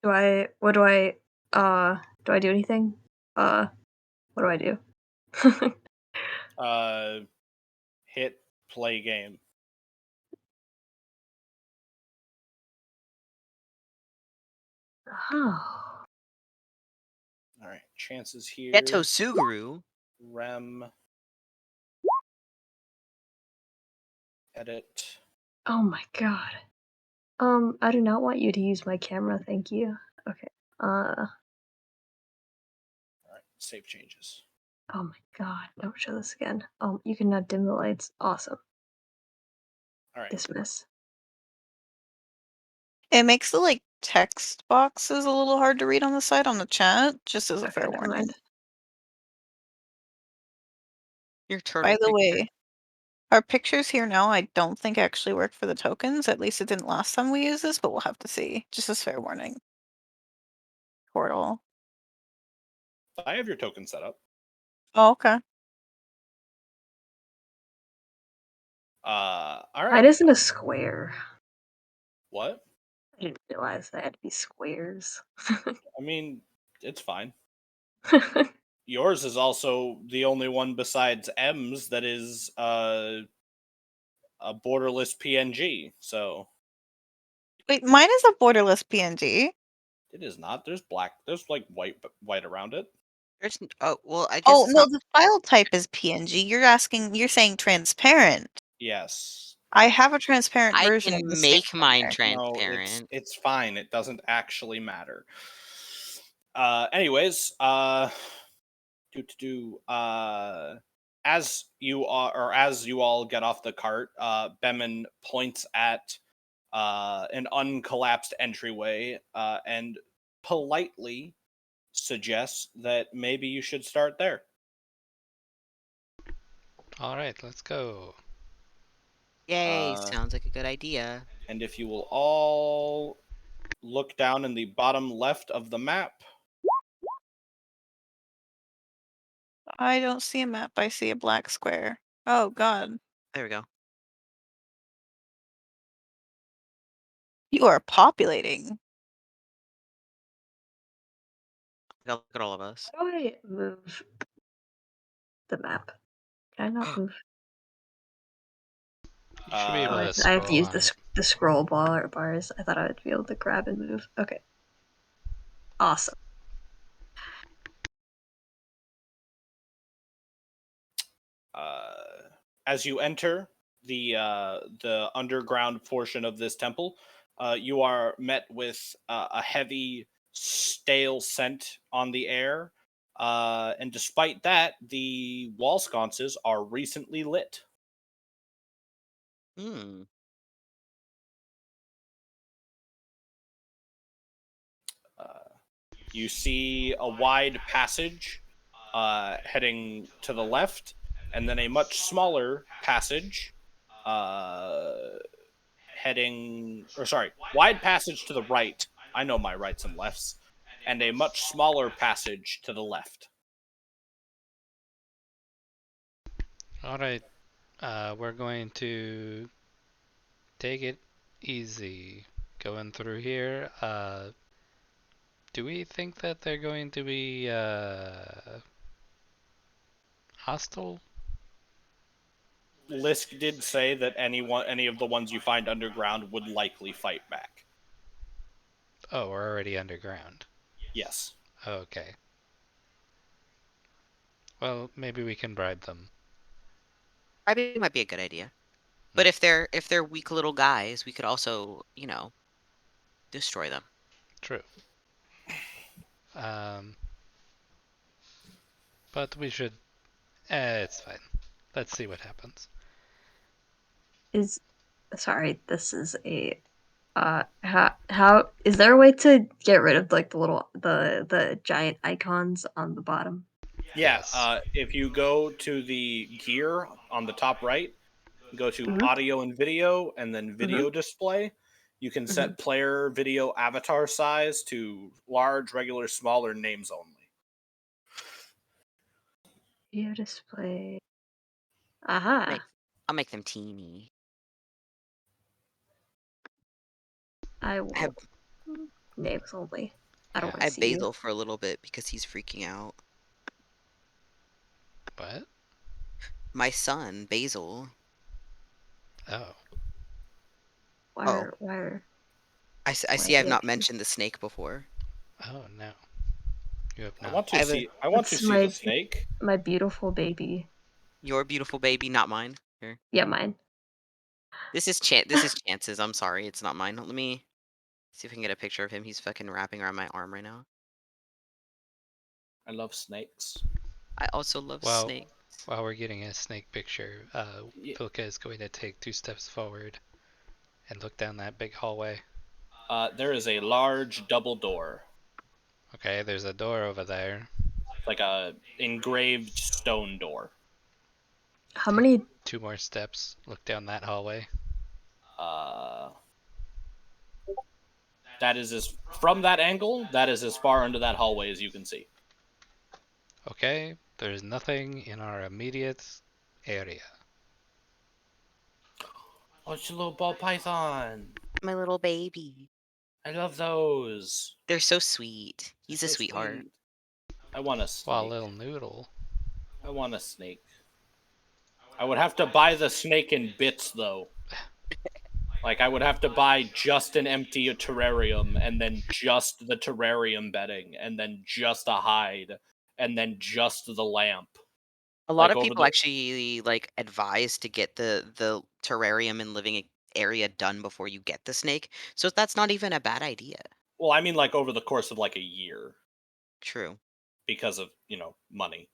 Do I do anything? What do I do? Hit play game. Oh. All right, chances here. Geto Suguru. Rem. Edit. Oh my god. I do not want you to use my camera, thank you. Okay. All right, save changes. Oh my god, don't show this again. You can now dim the lights. Awesome. All right. Dismiss. It makes the like text boxes a little hard to read on the side on the chat, just as a Okay, fair never warning. mind. Your turtle. By the picture. way, our pictures here now I don't think actually work for the tokens. At least it didn't last time we used this, but we'll have to see. Just as fair warning. Portal. I have your token set up. Oh, okay. All Why right. isn't a square? What? I didn't realize they had to be squares. I mean, it's fine. Yours is also the only one besides M's that is a borderless PNG. So Wait, mine is a borderless PNG. it is not. There's black. There's like white around it. There's oh well, I guess Oh it's no, not. the file type is PNG. You're saying transparent. Yes. I have a transparent I version can of the make stick on mine there. No, transparent. it's fine. It doesn't actually matter. Anyways, as you all get off the cart, Bemin points at an uncollapsed entryway and politely suggests that maybe you should start there. All right, let's go. Yay! Sounds like a good idea. And if you will all look down in the bottom left of the map, I don't see a map, I see a black square. Oh god. There we go. You are populating. Look at all of us. How do I move the map? Can I not move? You should be able Uh, to I have to scroll use on it. the scroll bars. I thought I would be able to grab and move. Okay. Awesome. as you enter the underground portion of this temple, you are met with a heavy stale scent on the air. And despite that, the wall sconces are recently lit. Hmm. You see a wide passage heading to the left, and then a much smaller passage wide passage to the right. I know my rights and lefts. And a much smaller passage to the left. All right. We're going to take it easy going through here. Do we think that they're going to be hostile? Lisk did say that any of the ones you find underground would likely fight back. Oh, we're already underground. Yes. Okay. Well, maybe we can bribe them. Bribing might be a good idea. But if they're weak little guys, we could also, destroy them. True. But we should. It's fine. Let's see what happens. Sorry, this is a how is there a way to get rid of like the giant icons on the bottom? Yeah, Yes. if you go to the gear on the top right, go to Mhm. audio and video, and then video display, you can set player video avatar size to large, regular, small, or names only. Video display. Aha. I'll make them teeny. I I will have names only. I don't Yeah. want I to have see you. Basil for a little bit because he's freaking out. What? My son, Basil. Oh. Why I why see I've the not extra? mentioned the snake before. Oh no. You have I not. want to I have see. I want to That's see the snake. my beautiful baby. your beautiful baby, not mine. Here. Yeah, mine. This is Chance's. I'm sorry, it's not mine. Let me see if I can get a picture of him. He's fucking wrapping around my arm right now. I love snakes. I also love Well, snake. while we're getting a snake picture, Yeah. Vilka is going to take 2 steps forward and look down that big hallway. There is a large double door, Okay, there's a door over there. like a engraved stone door. How many 2 more steps. Look down that hallway. That is from that angle. That is as far into that hallway as you can see. Okay, there's nothing in our immediate area. Oh, it's a little ball python. My little baby. I love those. They're so sweet. He's a So sweetheart. sweet. I want a snake. Wow, little noodle. I want a snake. I would have to buy the snake in bits, though. Like, I would have to buy just an empty terrarium, and then just the terrarium bedding, and then just a hide, and then just the lamp. A lot Like, of over people the- actually advise to get the terrarium and living area done before you get the snake. So that's not even a bad idea. Well, I mean, like, over the course of, like, a year. True. Because of, money.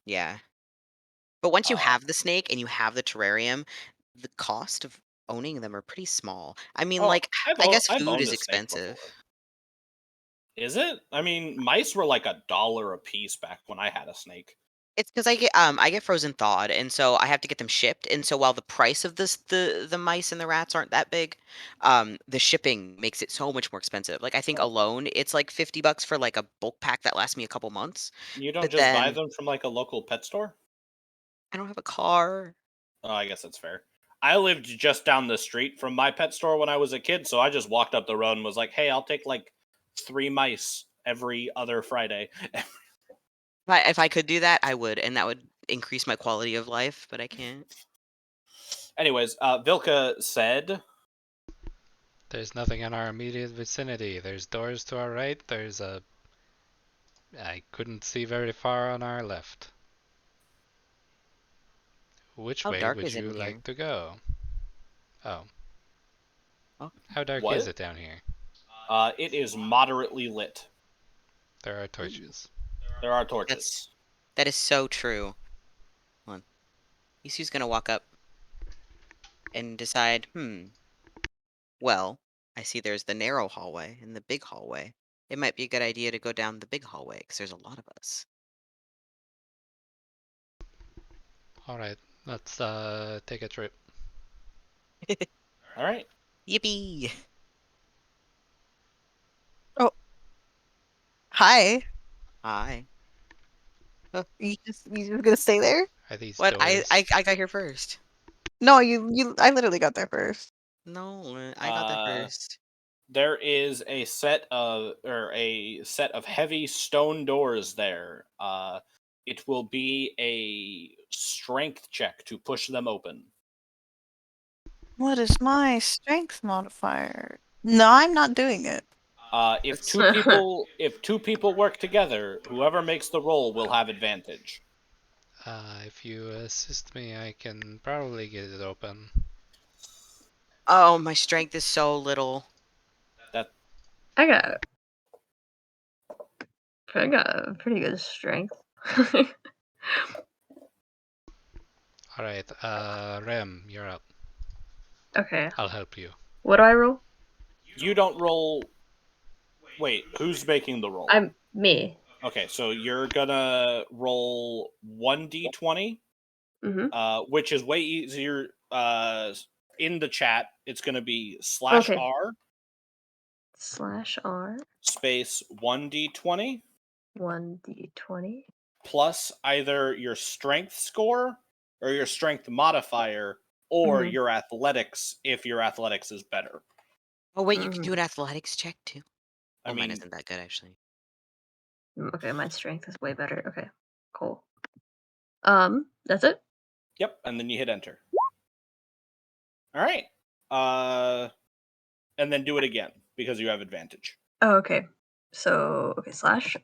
Yeah. But once you Uh, have the snake and you have the terrarium, the cost of owning them are pretty small. I mean, Oh, like, I guess I've food owned is a snake before. expensive. Is it? I mean, mice were like $1 a piece back when I had a snake. It's because I get frozen thawed, and so I have to get them shipped. And so while the price of the mice and the rats aren't that big, the shipping makes it so much more expensive. Like I think Oh. alone it's like $50 for like a bulk pack that lasts me a couple months. You don't But just buy then them from like a local pet store? I don't have a car. Oh, I guess that's fair. I lived just down the street from my pet store when I was a kid, so I just walked up the road and was like, "Hey, I'll take like 3 mice every other Friday." If I could do that, I would, and that would increase my quality of life. But I can't. Anyways, Vilka said, There's nothing in our immediate vicinity. There's doors to our right. I couldn't see very far on our left. Which How way dark would is it you in here? like to go? Oh. Oh. How dark What? is it down here? it is moderately lit. There are torches. There are torches. That is so true. Hold on. Isu's gonna walk up and decide, well, I see there's the narrow hallway and the big hallway. It might be a good idea to go down the big hallway, because there's a lot of us. Alright, let's take a trip. All right. Yippee! Hi. Hi. You just gonna stay there? Are these What? doors? I got here first. No, you I literally got there first. No, I got there first. There is a set of heavy stone doors there. It will be a strength check to push them open. What is my strength modifier? No, I'm not doing it. If two people work together, whoever makes the roll will have advantage. If you assist me, I can probably get it open. Oh, my strength is so little. I got a pretty good strength. Alright, Rem, you're up. Okay. I'll help you. What do I roll? You don't roll. Wait, who's making the roll? I'm me. Okay, so you're gonna roll 1d20, which is way easier. In the chat, it's gonna be Okay. /R /R space 1d20 1d20 plus either your strength score or your strength modifier or your athletics if your athletics is better. Oh wait, you can do an athletics check too. I Mine mean, isn't that good actually. Okay, my strength is way better. Okay, cool. That's it? yep, and then you hit enter. All right. And then do it again because you have advantage. Oh, okay. So, okay, /R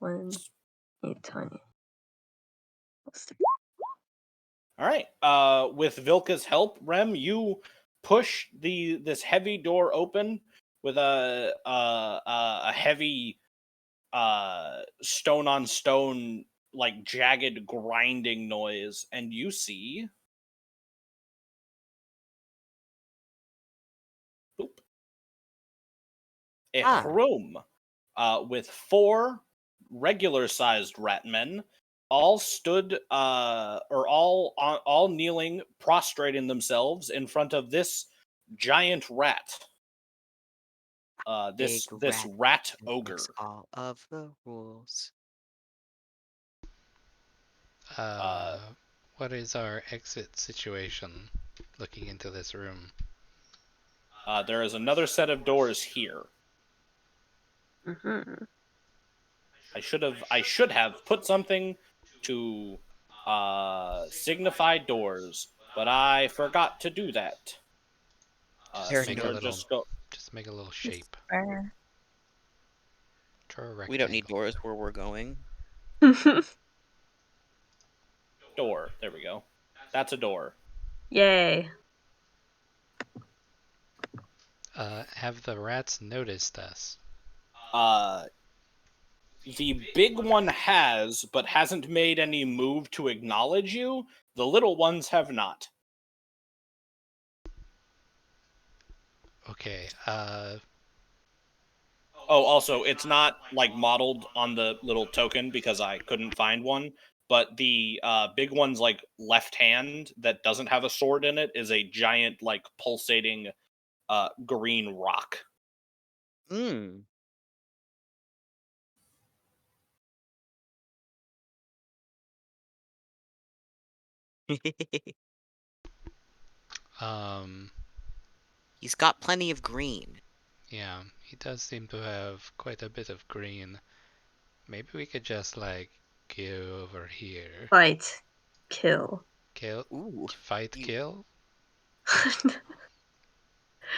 1d20. All right. With Vilka's help, Rem, you push this heavy door open with a heavy stone on stone, like jagged grinding noise, and you see a room with 4 regular-sized ratmen, all stood or all kneeling, prostrating themselves in front of this giant rat. This rat ogre. All of the rules. What is our exit situation looking into this room? There is another set of doors here. I should have put something to signify doors, but I forgot to do that. Just make a little shape. Fair. We don't need doors where we're going. Door. There we go. That's a door. Yay. Have the rats noticed us? The big one has, but hasn't made any move to acknowledge you. The little ones have not. Okay, Oh, also, it's not, like, modeled on the little token because I couldn't find one, but the big one's, like, left hand that doesn't have a sword in it is a giant, like, pulsating green rock. He's got plenty of green. Yeah, he does seem to have quite a bit of green. Maybe we could just, like, go over here. Fight. Kill. Kill? Ooh. Fight, kill?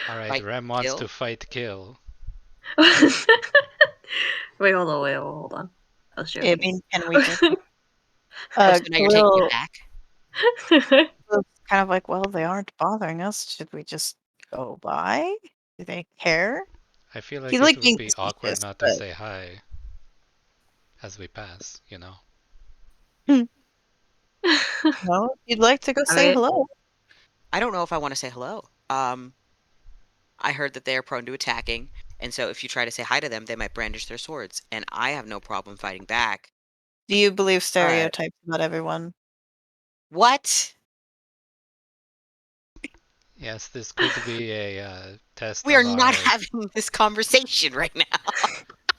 Alright, Fight, Rem wants kill? to fight, kill. Wait, hold on. I was joking. I mean, can we just So now you're taking it back? It's kind of like, well, they aren't bothering us. Should we just go by? Do they care? I feel like He's it like would being be awkward facetious, not to but say hi as we pass, you know? no, you'd like to go I say mean- hello. I don't know if I want to say hello. I heard that they are prone to attacking, and so if you try to say hi to them, they might brandish their swords, and I have no problem fighting back. Do you believe right. stereotypes about everyone? What? Yes, this could be a test We are of not our. having this conversation right now.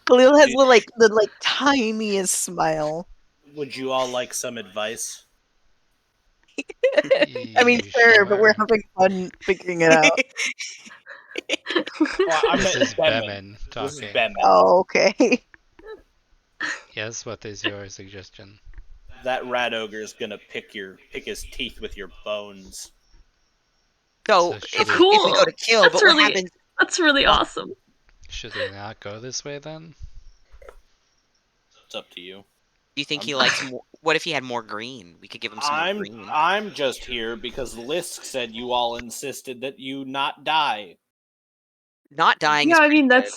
Khalil has the tiniest smile. Would you all like some advice? I mean, sure, but we're Sure. having fun figuring it out. Well, I This meant is Bemin. Bemin This is talking. Bemin. Oh, okay. Yes, what is your suggestion? That rat ogre is gonna pick his teeth with your bones. So So should if we, we go Cool. to kill, That's but what really happens? that's really What? awesome. should we not go this way then? It's up to you. Do you think he I'm- likes more? What if he had more green? We could give him some more green. I'm just here because Lisk said you all insisted that you not die. Not dying Yeah, is I pretty mean good.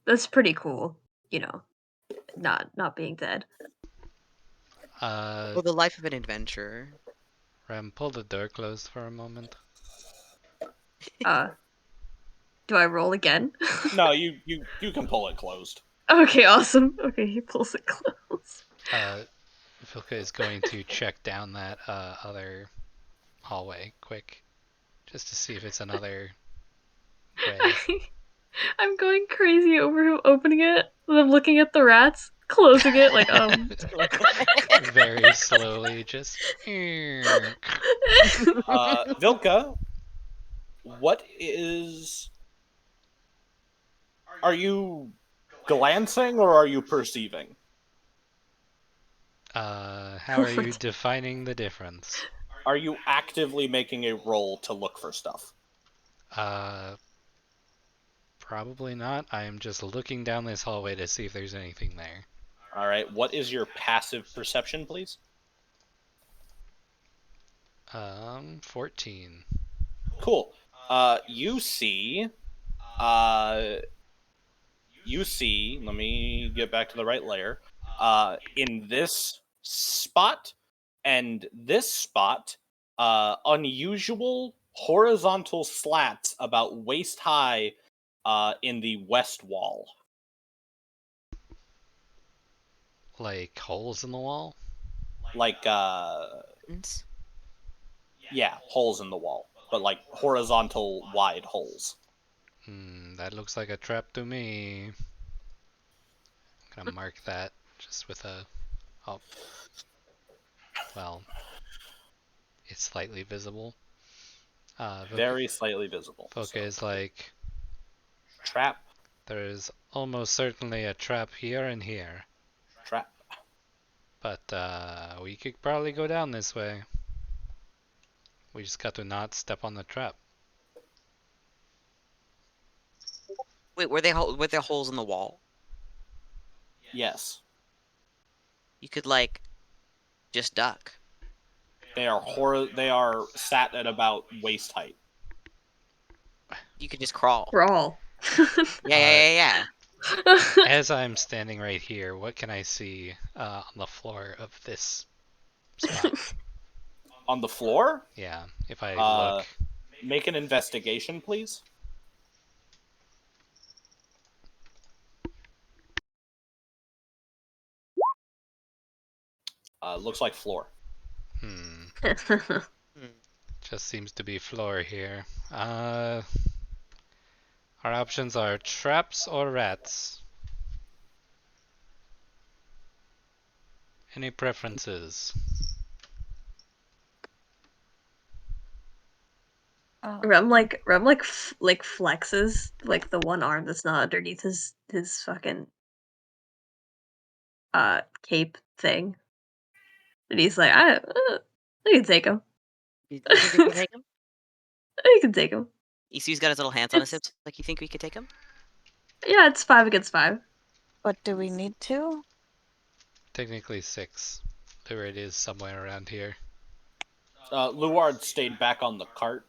that's pretty cool. You know, not being dead. Well, the life of an adventurer. Rem, pull the door closed for a moment. Do I roll again? No, you can pull it closed. Okay, awesome. Okay, he pulls it close. Vilka is going to check down that other hallway quick, just to see if it's another way. I'm going crazy over him opening it. And I'm looking at the rats, closing it like Very slowly, just. Vilka, what is? Are you glancing or are you perceiving? How are you defining the difference? Are you actively making a roll to look for stuff? Probably not. I am just looking down this hallway to see if there's anything there. All right. What is your passive perception, please? 14. Cool. You see. You see. Let me get back to the right layer. In this spot and this spot, unusual horizontal slats about waist high, in the west wall. Like holes in the wall? Like, Buttons? yeah, holes in the wall, but like horizontal wide holes. That looks like a trap to me. I'm gonna mark that just with a. Oh. Well, it's slightly visible. Very slightly visible. Vilka So, is like, trap, there is almost certainly a trap here and here. trap. But we could probably go down this way. We just got to not step on the trap. Wait, were there holes in the wall? Yes, You could just duck. they are sat at about waist height. You could just crawl. Crawl. Yeah. As I'm standing right here, what can I see on the floor of this spot? On the floor, Yeah, if I look. make an investigation, please. Looks like floor. Just seems to be floor here. Our options are traps or rats. Any preferences? Rem flexes like the one arm that's not underneath his fucking cape thing, and he's like, I can take him. You think we can take him? I can take him. Isu's got his little hands on his It's- hips. Like, you think we could take him? Yeah, it's 5 against 5. But do we need to? Technically 6. There it is somewhere around here. Luard stayed back on the cart.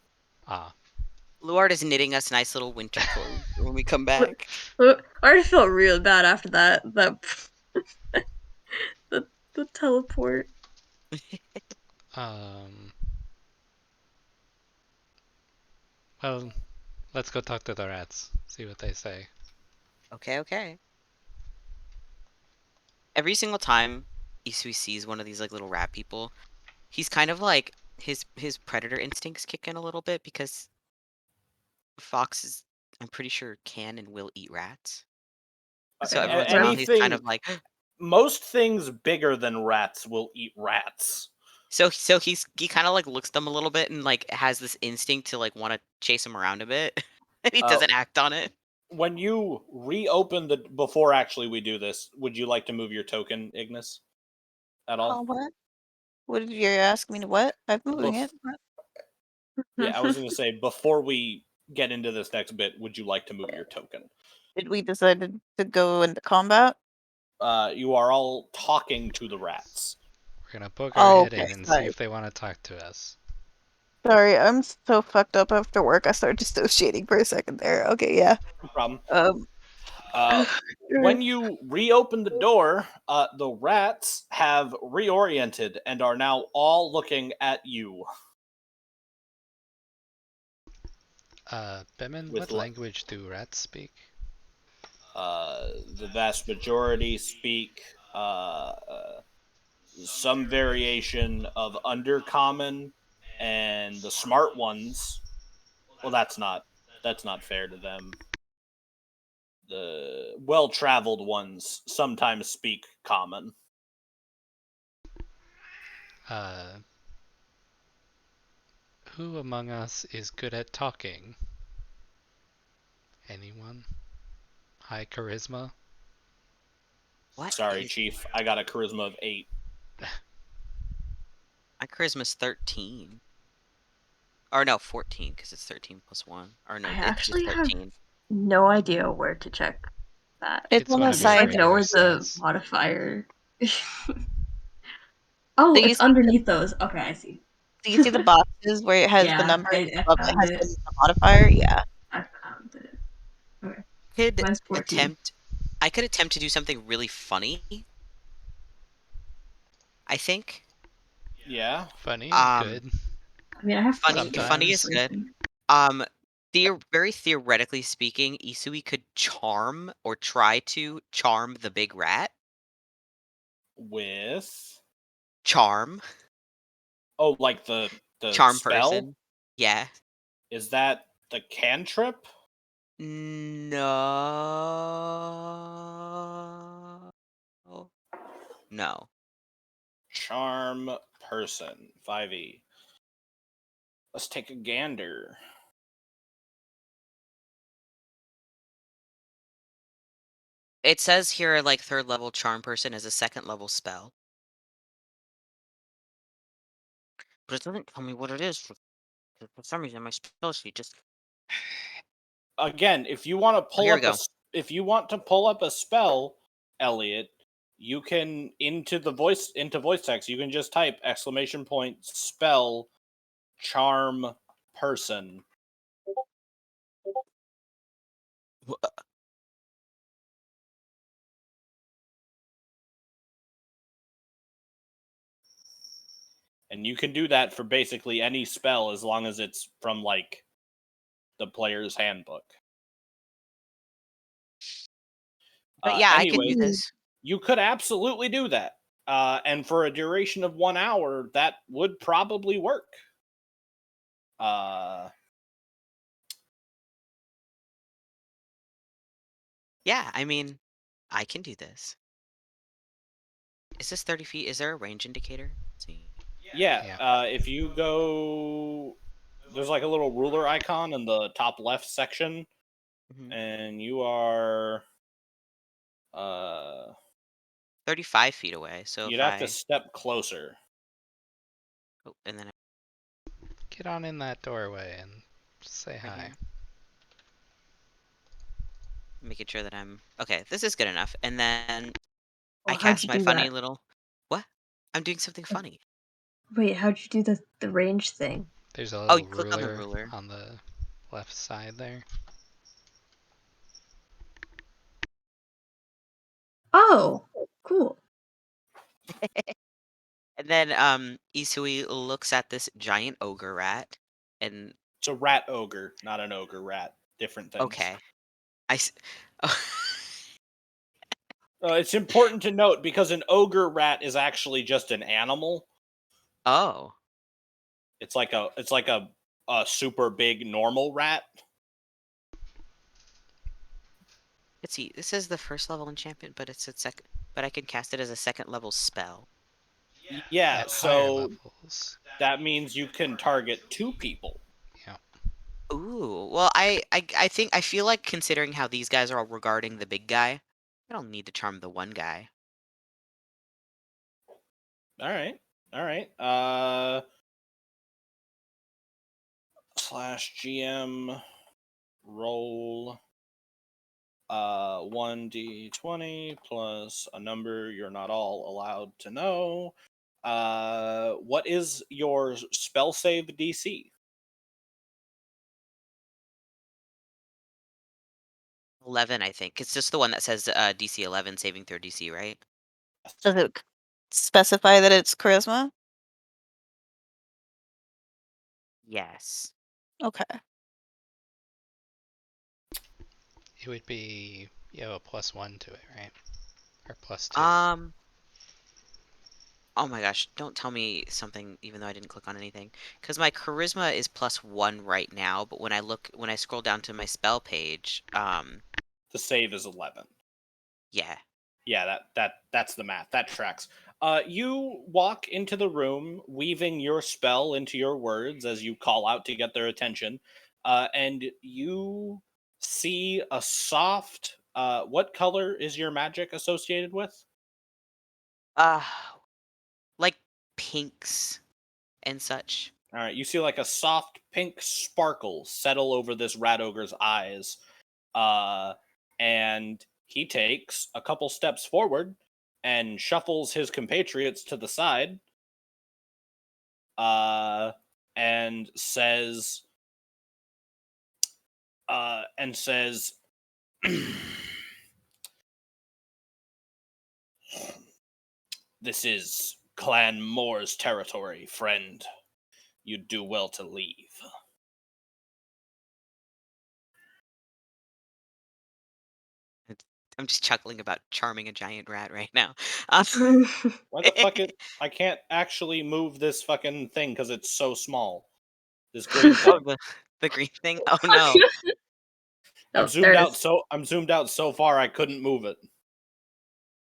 Ah, Luard is knitting us nice little winter clothes when we come back. I already felt real bad after that. The teleport. Well, let's go talk to the rats. See what they say. Okay. Every single time Isui sees one of these like little rat people, he's kind of like his predator instincts kick in a little bit because foxes, I'm pretty sure, can and will eat rats. So every once in a while he's kind of like Most things bigger than rats will eat rats. so he kind of like looks them a little bit and like has this instinct to like want to chase them around a bit. And he doesn't act on it. When you reopen the before actually we do this, would you like to move your token, Ignis? At all? What? What did you ask me to what? I'm moving it. Yeah, I was going to say before we get into this next bit, would you like to move your token? Did we decide to go into combat? You are all talking to the rats. We're gonna poke our head okay, in and sorry. see if they want to talk to us. Sorry, I'm so fucked up after work. I started dissociating for a second there. Okay, yeah. No problem. Sure. When you reopen the door, the rats have reoriented and are now all looking at you. Bemin, With what language do rats speak? The vast majority speak some variation of Undercommon, and the smart ones, well, that's not fair to them. The well-traveled ones sometimes speak Common. Who among us is good at talking? Anyone? High charisma? What? Sorry, Chief. I got a charisma of 8. My charisma's 13. Or no, 14, because it's 13 plus 1. Or no, I it's actually have 13. no idea where to check that. It's on one the of your I side. know where regular the stats. modifier. Oh, Do you it's see underneath those. Okay, I see. Do you see the boxes where it has the Yeah, number I and above it found has it. the modifier? Yeah. I found it. Okay, Could mine's 14. I could attempt to do something really funny. I think. Yeah. Funny is good. I mean, I have Funny is good. Very theoretically speaking, Isui could charm or try to charm the big rat. With Charm. Oh, like the Charm spell? person. Yeah. Is that the cantrip? No. No. Charm person. 5e. Let's take a gander. It says here like 3rd level charm person is a 2nd level spell. But it doesn't tell me what it is. For some reason, my spell sheet just. Again, if you want to pull here up a spell, Elliot, you can into voice text. You can just type !spell charm person. And you can do that for basically any spell as long as it's from like the player's handbook. But yeah, anyway, I could do this. You could absolutely do that. And for a duration of 1 hour, that would probably work. Yeah, I mean, I can do this. Is this 30 feet? Is there a range indicator? Let's see. Yeah. If you go, there's like a little ruler icon in the top left section, and you are 35 feet away. So you'd have to step closer. Oh, and then get on in that doorway and say hi. Making sure that I'm okay. This is good enough. And then I Well, cast my funny that? little. What? I'm doing something funny. Wait, how'd you do the range thing? There's a little you click on the ruler. on the left side there. Oh, cool. And then Isui looks at this giant ogre rat, and It's a rat ogre, not an ogre rat. Different things. okay, It's important to note because an ogre rat is actually just an animal. oh, It's like a super big normal rat. let's see. This is the first level enchantment, but it's a second. But I can cast it as a second level spell. Yeah, At higher so levels. that means you can target 2 people. Yeah. Ooh, well, I think I feel like considering how these guys are all regarding the big guy, I don't need to charm the one guy. All right. All right. Slash GM roll 1d20 plus a number you're not all allowed to know. What is your spell save DC? 11, I think. It's just the one that says DC 11 saving throw DC, right? Does it specify that it's charisma? Yes. Okay. It would be, you have a +1 to it, right? Or +2. Oh my gosh, don't tell me something even though I didn't click on anything. Because my charisma is +1 right now, but when I scroll down to my spell page, The save is 11. yeah. Yeah, that's the math. That tracks. You walk into the room, weaving your spell into your words as you call out to get their attention, and you see a soft. What color is your magic associated with? Uh, like pinks and such. All right, you see like a soft pink sparkle settle over this rat ogre's eyes, uh, and he takes a couple steps forward and shuffles his compatriots to the side, uh, and says, uh, and says, "This is Clan Moore's territory, friend. You'd do well to leave." I'm just chuckling about charming a giant rat right now. Why the fuck it? I can't actually move this fucking thing because it's so small. This green Oh, thing. the green thing? Oh no. I'm Oh, there zoomed it out is. so far I couldn't move it.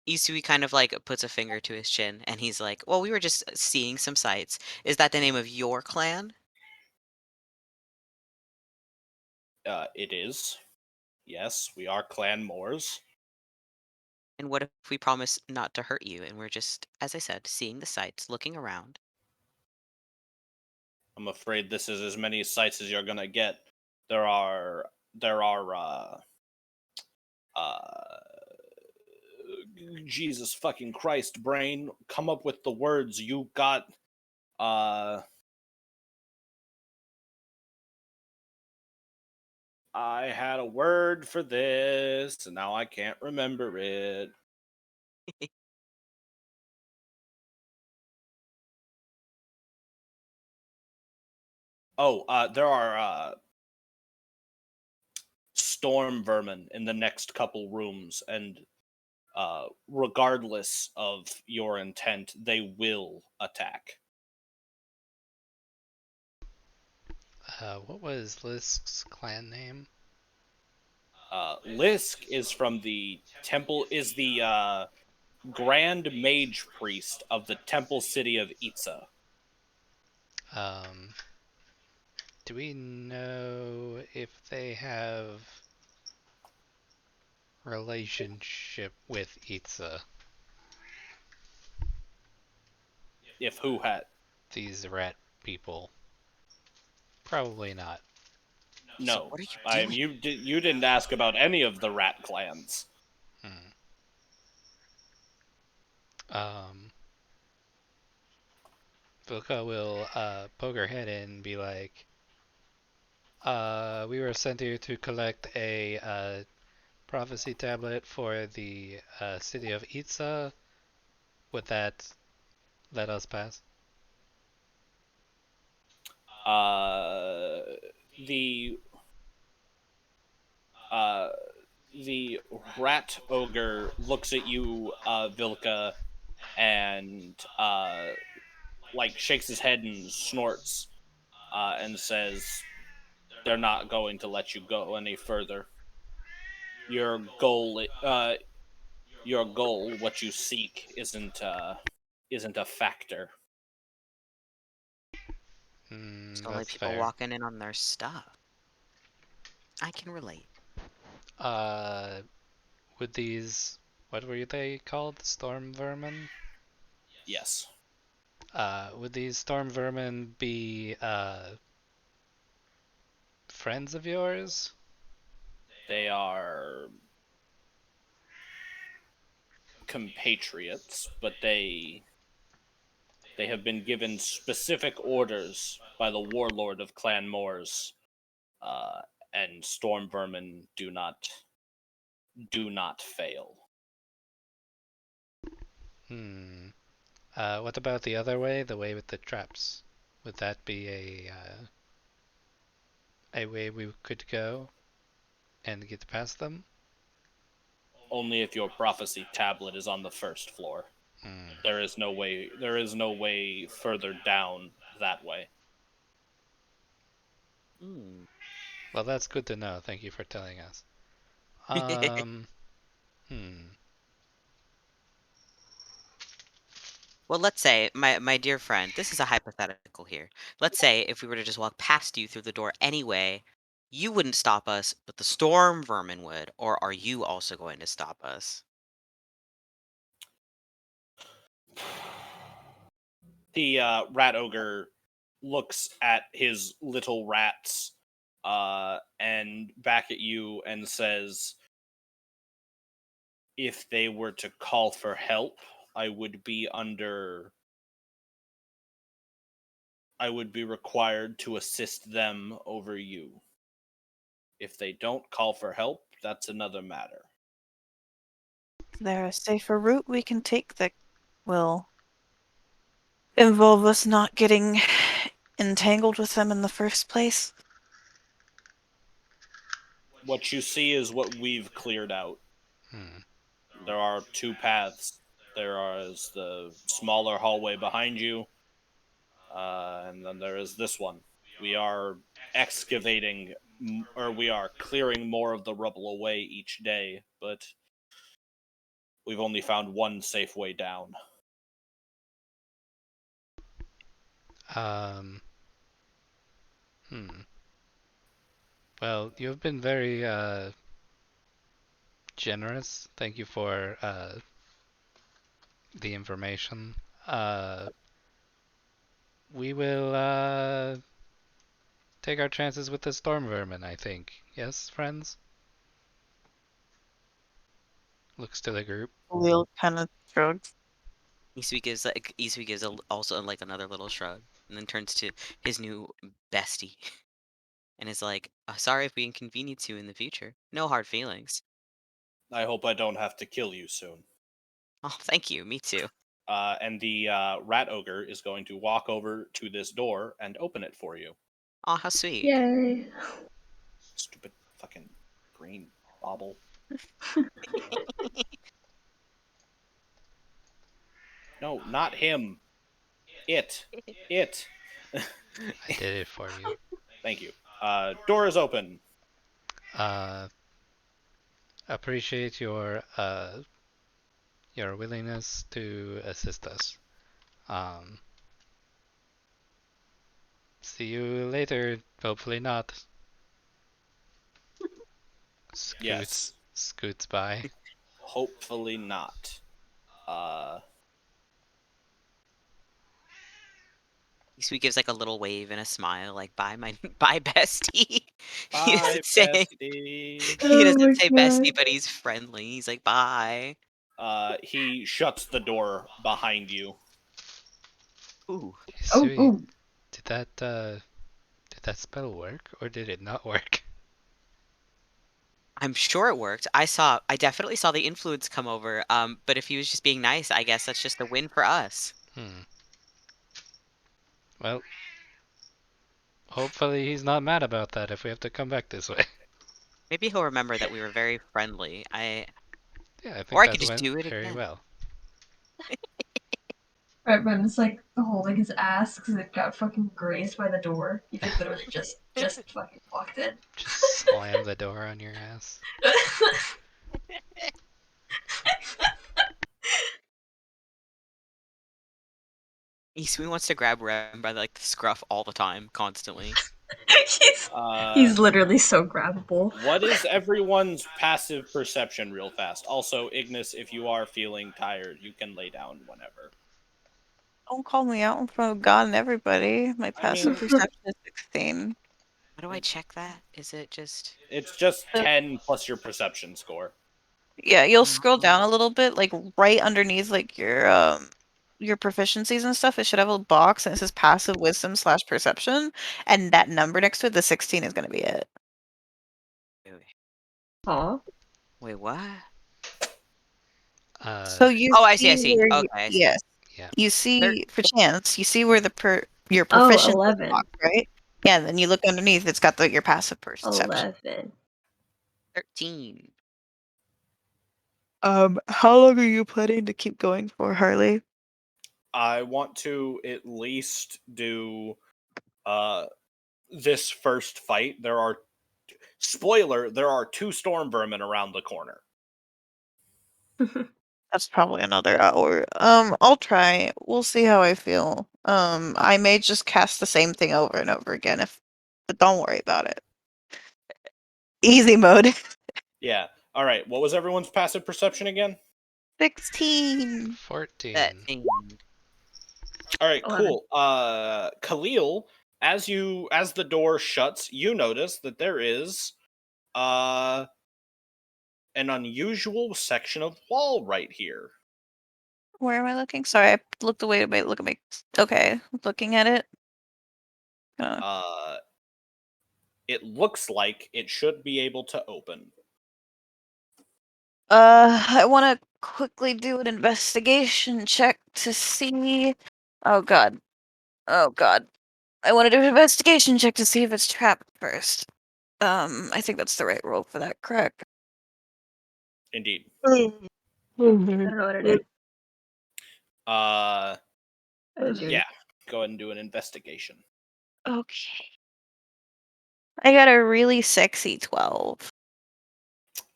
Isui kind of like puts a finger to his chin and he's like, "Well, we were just seeing some sights. Is that the name of your clan?" It is. Yes, we are Clan Moors. And what if we promise not to hurt you and we're just, as I said, seeing the sights, looking around? I'm afraid this is as many sites as you're gonna get. There are uh Jesus fucking Christ, brain, come up with the words. You got uh I had a word for this and now I can't remember it. Oh, there are storm vermin in the next couple rooms, and regardless of your intent, they will attack. What was Lisk's clan name? Lisk is from the temple, is the Grand Mage Priest of the Temple City of Itza. Um, do we know if they have relationship with Itza? If who had? These rat people. Probably not. So No. what are you doing? You didn't ask about any of the rat clans. Hmm. Um, Vilka will poke her head in and be like, We were sent here to collect a prophecy tablet for the city of Itza. Would that let us pass? Uh, the uh, the rat ogre looks at you, Vilka, and like shakes his head and snorts, and says, "They're not going to let you go any further. Your goal, what you seek, isn't a factor." It's only That's people fair. walking in on their stuff. I can relate. Uh, would these, what were they called? Storm vermin? Yes, Would these storm vermin be friends of yours? they are compatriots, but they have been given specific orders by the warlord of Clan Moors, uh, and storm vermin do not fail. Hmm. What about the other way, the way with the traps? Would that be a way we could go and get past them? Only if your prophecy tablet is on the first floor. Hmm. There is no way. There is no way further down that way. Hmm. Well, that's good to know. Thank you for telling us. Um. Hmm. Well, let's say, my dear friend, this is a hypothetical here. Let's say if we were to just walk past you through the door anyway, you wouldn't stop us, but the storm vermin would. Or are you also going to stop us? The rat ogre looks at his little rats, and back at you and says, "If they were to call for help, I would be under. I would be required to assist them over you. If they don't call for help, that's another matter." Is there a safer route we can take that will involve us not getting entangled with them in the first place? What you see is what we've cleared out. Hmm. There are two paths. There is the smaller hallway behind you, and then there is this one. We are excavating, or we are clearing more of the rubble away each day, but we've only found one safe way down. Um. Hmm. Well, you've been very generous. Thank you for the information. Uh, we will take our chances with the storm vermin, I think. Yes, friends? Looks to the group. Lil kind of shrugs. Isui gives also like another little shrug, and then turns to his new bestie, and is like, "Sorry if we inconvenience you in the future. No hard feelings." I hope I don't have to kill you soon. Oh, thank you. Me too. And the rat ogre is going to walk over to this door and open it for you. Oh, how sweet. Yay. Stupid fucking green bauble. No, not him. It. It. I did it for you. Thank you. Door is open. Uh, appreciate your willingness to assist us. Um, see you later. Hopefully not. Yes. Scoots by. Hopefully not. Uh, Isui gives like a little wave and a smile, like "Bye, my bye, bestie." He bye, doesn't say bestie. he Oh doesn't my say bestie, god. but he's friendly. He's like, "Bye." He shuts the door behind you. Ooh. Oh, Sweet. oh. Did that that spell work, or did it not work? I'm sure it worked. I definitely saw the influence come over. But if he was just being nice, I guess that's just a win for us. Well, hopefully he's not mad about that if we have to come back this way. Maybe he'll remember that we were very friendly. Yeah, I Or think I that could just went do it very again. well. Right, Brennan's like holding his ass because it got fucking grazed by the door. You could literally just fucking walked in. Just slam the door on your ass. Isui wants to grab Rem by like the scruff all the time, constantly. He's literally so grabbable. What is everyone's passive perception real fast? Also, Ignis, if you are feeling tired, you can lay down whenever. Don't call me out in front of God and everybody. My passive mean- perception is 16. How do I check that? Is it just... It's just 10 plus your perception score. Yeah, you'll scroll down a little bit, like right underneath like your proficiencies and stuff. It should have a box and it says passive wisdom / perception, and that number next to it, the 16, is gonna be it. Aw. Wait, what? So you Oh, I see. where Okay, I see. yes. Yeah. You see for chance, you see where the your Oh, proficiency 11. box, right? Yeah, and then you look underneath, it's got your passive perception. 11. 13. How long are you planning to keep going for, Harley? I want to at least do this first fight. There are spoiler, there are 2 storm vermin around the corner. That's probably another hour. I'll try. We'll see how I feel. I may just cast the same thing over and over again but don't worry about it. Easy mode. Yeah. All right. What was everyone's passive perception again? 16. 14. That thing. All right, 11. cool. Khalil, as the door shuts, you notice that there is an unusual section of wall right here. Where am I looking? Sorry, I looked away to look at my. Okay, looking at it. It looks like it should be able to open. I want to quickly do an investigation check to see. Oh god. Oh god. I want to do an investigation check to see if it's trapped first. I think that's the right roll for that, correct? Indeed. I don't know what it is. Yeah. Go ahead and do an investigation. Okay. I got a really sexy 12.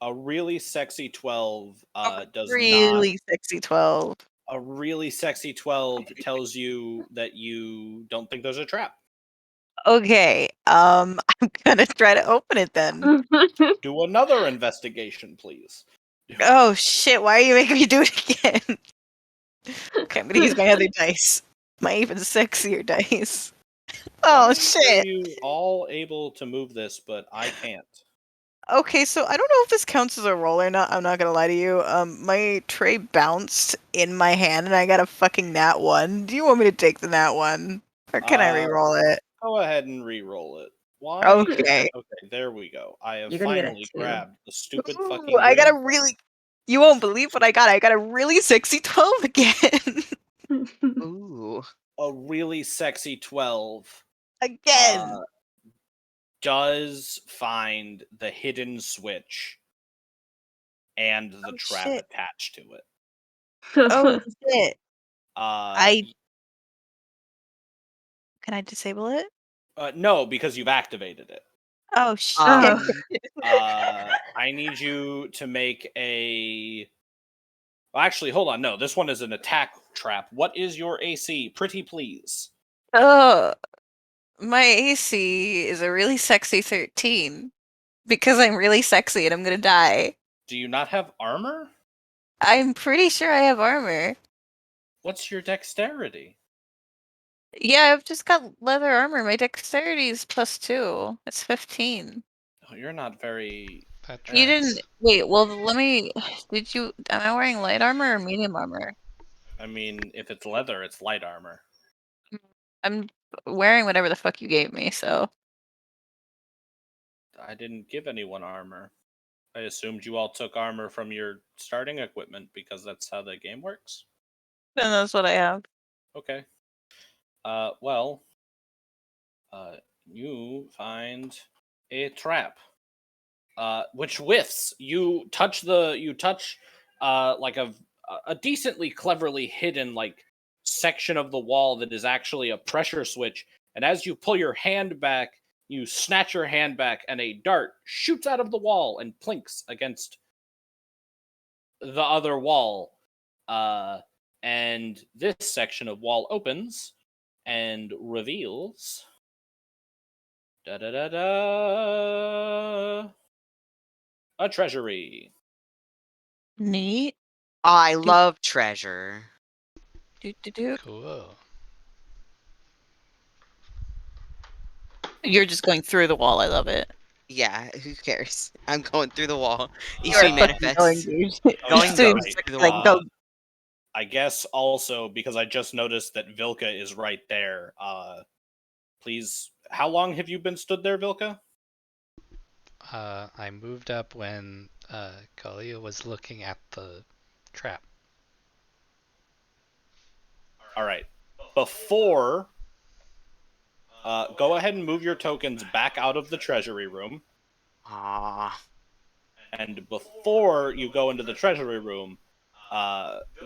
A really sexy 12 does not. Really sexy 12. A really sexy 12 tells you that you don't think there's a trap. Okay. I'm gonna try to open it then. Do another investigation, please. Oh shit, why are you making me do it again? Okay, I'm gonna use my other dice. My even sexier dice. Oh Why shit. Are you all able to move this, but I can't? Okay, so I don't know if this counts as a roll or not. I'm not gonna lie to you. My tray bounced in my hand and I got a fucking nat 1. Do you want me to take the nat 1? Or can I re-roll it? Go ahead and re-roll it. Why? Okay. Okay, there we go. I have You're gonna get a finally 2. grabbed the stupid Ooh, fucking. I got a really. You won't believe what I got. I got a really sexy 12 again. Ooh. A really sexy 12 Again. does find the hidden switch and the trap shit. attached to it. Oh shit. I Can I disable it? no, because you've activated it. Oh shit. I need you to make a. Well, actually, hold on. No, this one is an attack trap. What is your AC? Pretty please. My AC is a really sexy 13 because I'm really sexy and I'm gonna die. Do you not have armor? I'm pretty sure I have armor. What's your dexterity? Yeah, I've just got leather armor. My dexterity is +2. It's 15. Oh, you're not very. That You tracks. didn't wait. Well, let me. Did you? Am I wearing light armor or medium armor? I mean, if it's leather, it's light armor. I'm wearing whatever the fuck you gave me. So I didn't give anyone armor. I assumed you all took armor from your starting equipment because that's how the game works. And that's what I have. Okay. You find a trap, which whiffs. You touch like a decently cleverly hidden like section of the wall that is actually a pressure switch. And as you pull your hand back, you snatch your hand back, and a dart shoots out of the wall and plinks against the other wall. And this section of wall opens and reveals a treasury. Neat. I love treasure. Do. Cool. You're just going through the wall. I love it. Yeah, who cares? I'm going through the wall. You're Ishi fucking going, manifests. dude. Going Just goes do- through the like, wall. go. I guess also because I just noticed that Vilka is right there. Please, how long have you been stood there, Vilka? I moved up when Kalia was looking at the trap. All right. Before, go ahead and move your tokens back out of the treasury room. Ah, And before you go into the treasury room,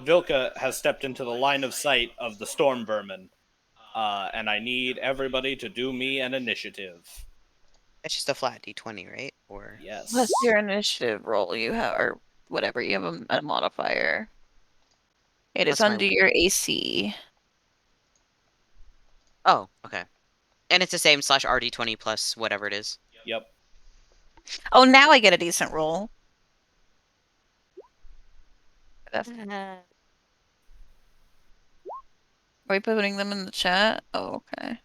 Vilka has stepped into the line of sight of the storm vermin. And I need everybody to do me an initiative. it's just a flat d20, right? Or Yes. What's your initiative roll? You have, or whatever. You have a modifier. It is What's my- under your AC. oh, okay. And it's the same /RD20 plus whatever it is. Yep. Oh, now I get a decent roll. Are we putting them in the chat? Oh, okay.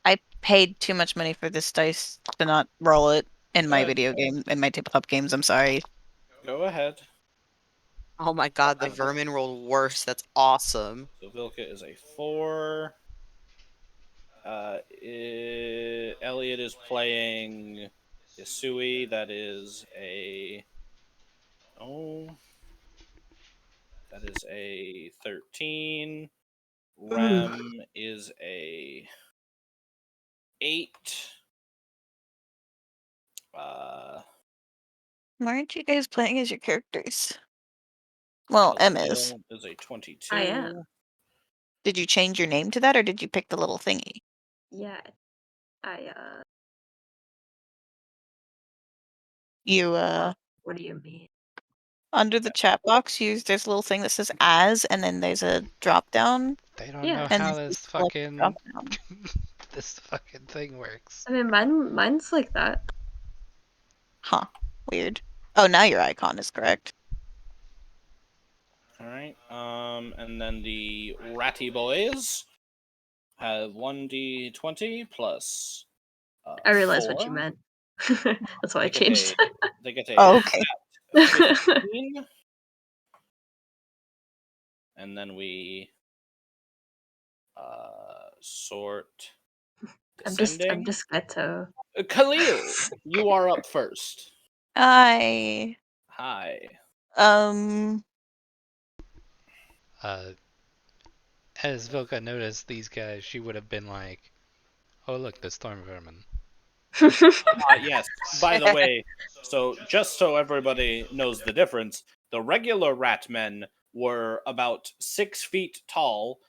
I paid too much money for this dice to not roll it in my video game, in my tabletop games. I'm sorry. Go ahead. Oh my god, the vermin rolled worse. That's awesome. So Vilka is a 4. Elliot is playing Isui. That is a... Oh. That is a 13. Rem is a 8. Why aren't you guys playing as your characters? Well, M is. Khalil is a 22. I am. Did you change your name to that, or did you pick the little thingy? Yeah. I You what do you mean? under the chat box, there's a little thing that says as, and then there's a drop down. They don't Yeah. know And how then this select fucking drop down. this fucking thing works. I mean mine's like that. Huh. Weird. Oh, now your icon is correct. Alright. And then the Ratty Boys have 1d20 plus. I realized what you 4. meant. That's why I They get changed. They get a Oh, okay. 15. And then we sort I'm descending. just ghetto. Khalil, you are up first. I Hi. As Vilka noticed these guys, she would have been like, "Oh look, the storm vermin." Yes. By the way, so just so everybody knows the difference, the regular rat men were about 6 feet tall,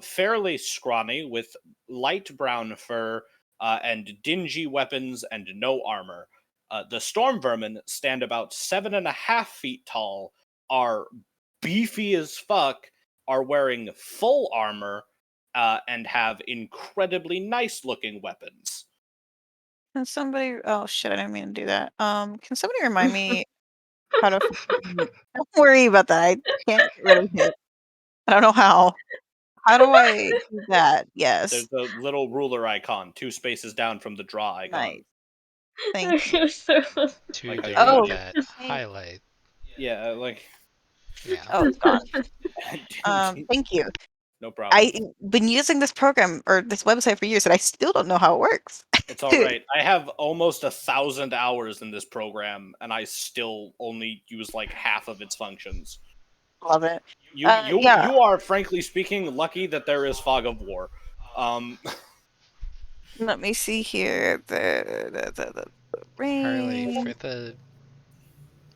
fairly scrawny, with light brown fur and dingy weapons and no armor. The storm vermin stand about 7.5 feet tall, are beefy as fuck, are wearing full armor, and have incredibly nice looking weapons. Can somebody? Oh shit! I didn't mean to do that. Can somebody remind me how to? Don't worry about that. I can't get rid of it. I don't know how. How do I do that? Yes. There's the little ruler icon, 2 spaces down from the draw icon. Nice. Thank you. To Like there, I Oh. that highlight. Yeah, like Yeah. Oh, it's gone. Thank you. No problem. I've been using this program or this website for years, and I still don't know how it works. It's all right. I have almost 1,000 hours in this program, and I still only use like half of its functions. Love it. You Yeah. you are, frankly speaking, lucky that there is Fog of War. Let me see here. The Harley, range. for the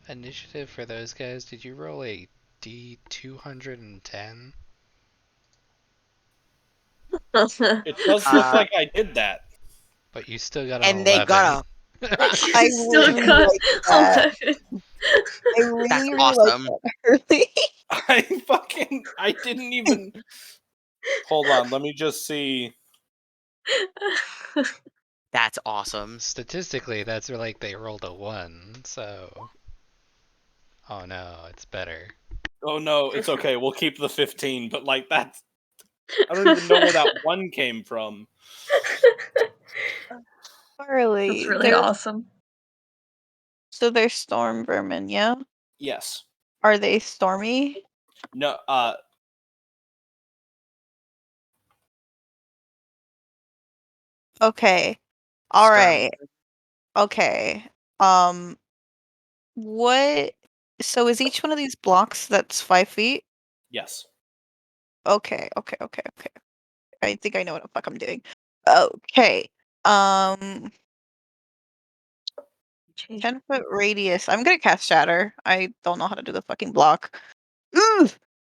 initiative for those guys, did you roll a D210? It does look like I did that. But you still got an And they 11. got I You still really got like that. 11. I really, That's really awesome. like that, Harley. I didn't even. Hold on, let me just see. That's awesome. Statistically, that's like they rolled a 1, so. Oh no, it's better. Oh no, it's okay. We'll keep the 15, but like that's. I don't even know where that 1 came from. Harley. That's really awesome. So they're storm vermin, yeah? Yes. Are they stormy? No. Okay. Storm. Alright. Okay. What? So is each one of these blocks that's 5 feet? Yes. Okay. I think I know what the fuck I'm doing. Okay. 10-foot radius. I'm gonna cast Shatter. I don't know how to do the fucking block. Ooh!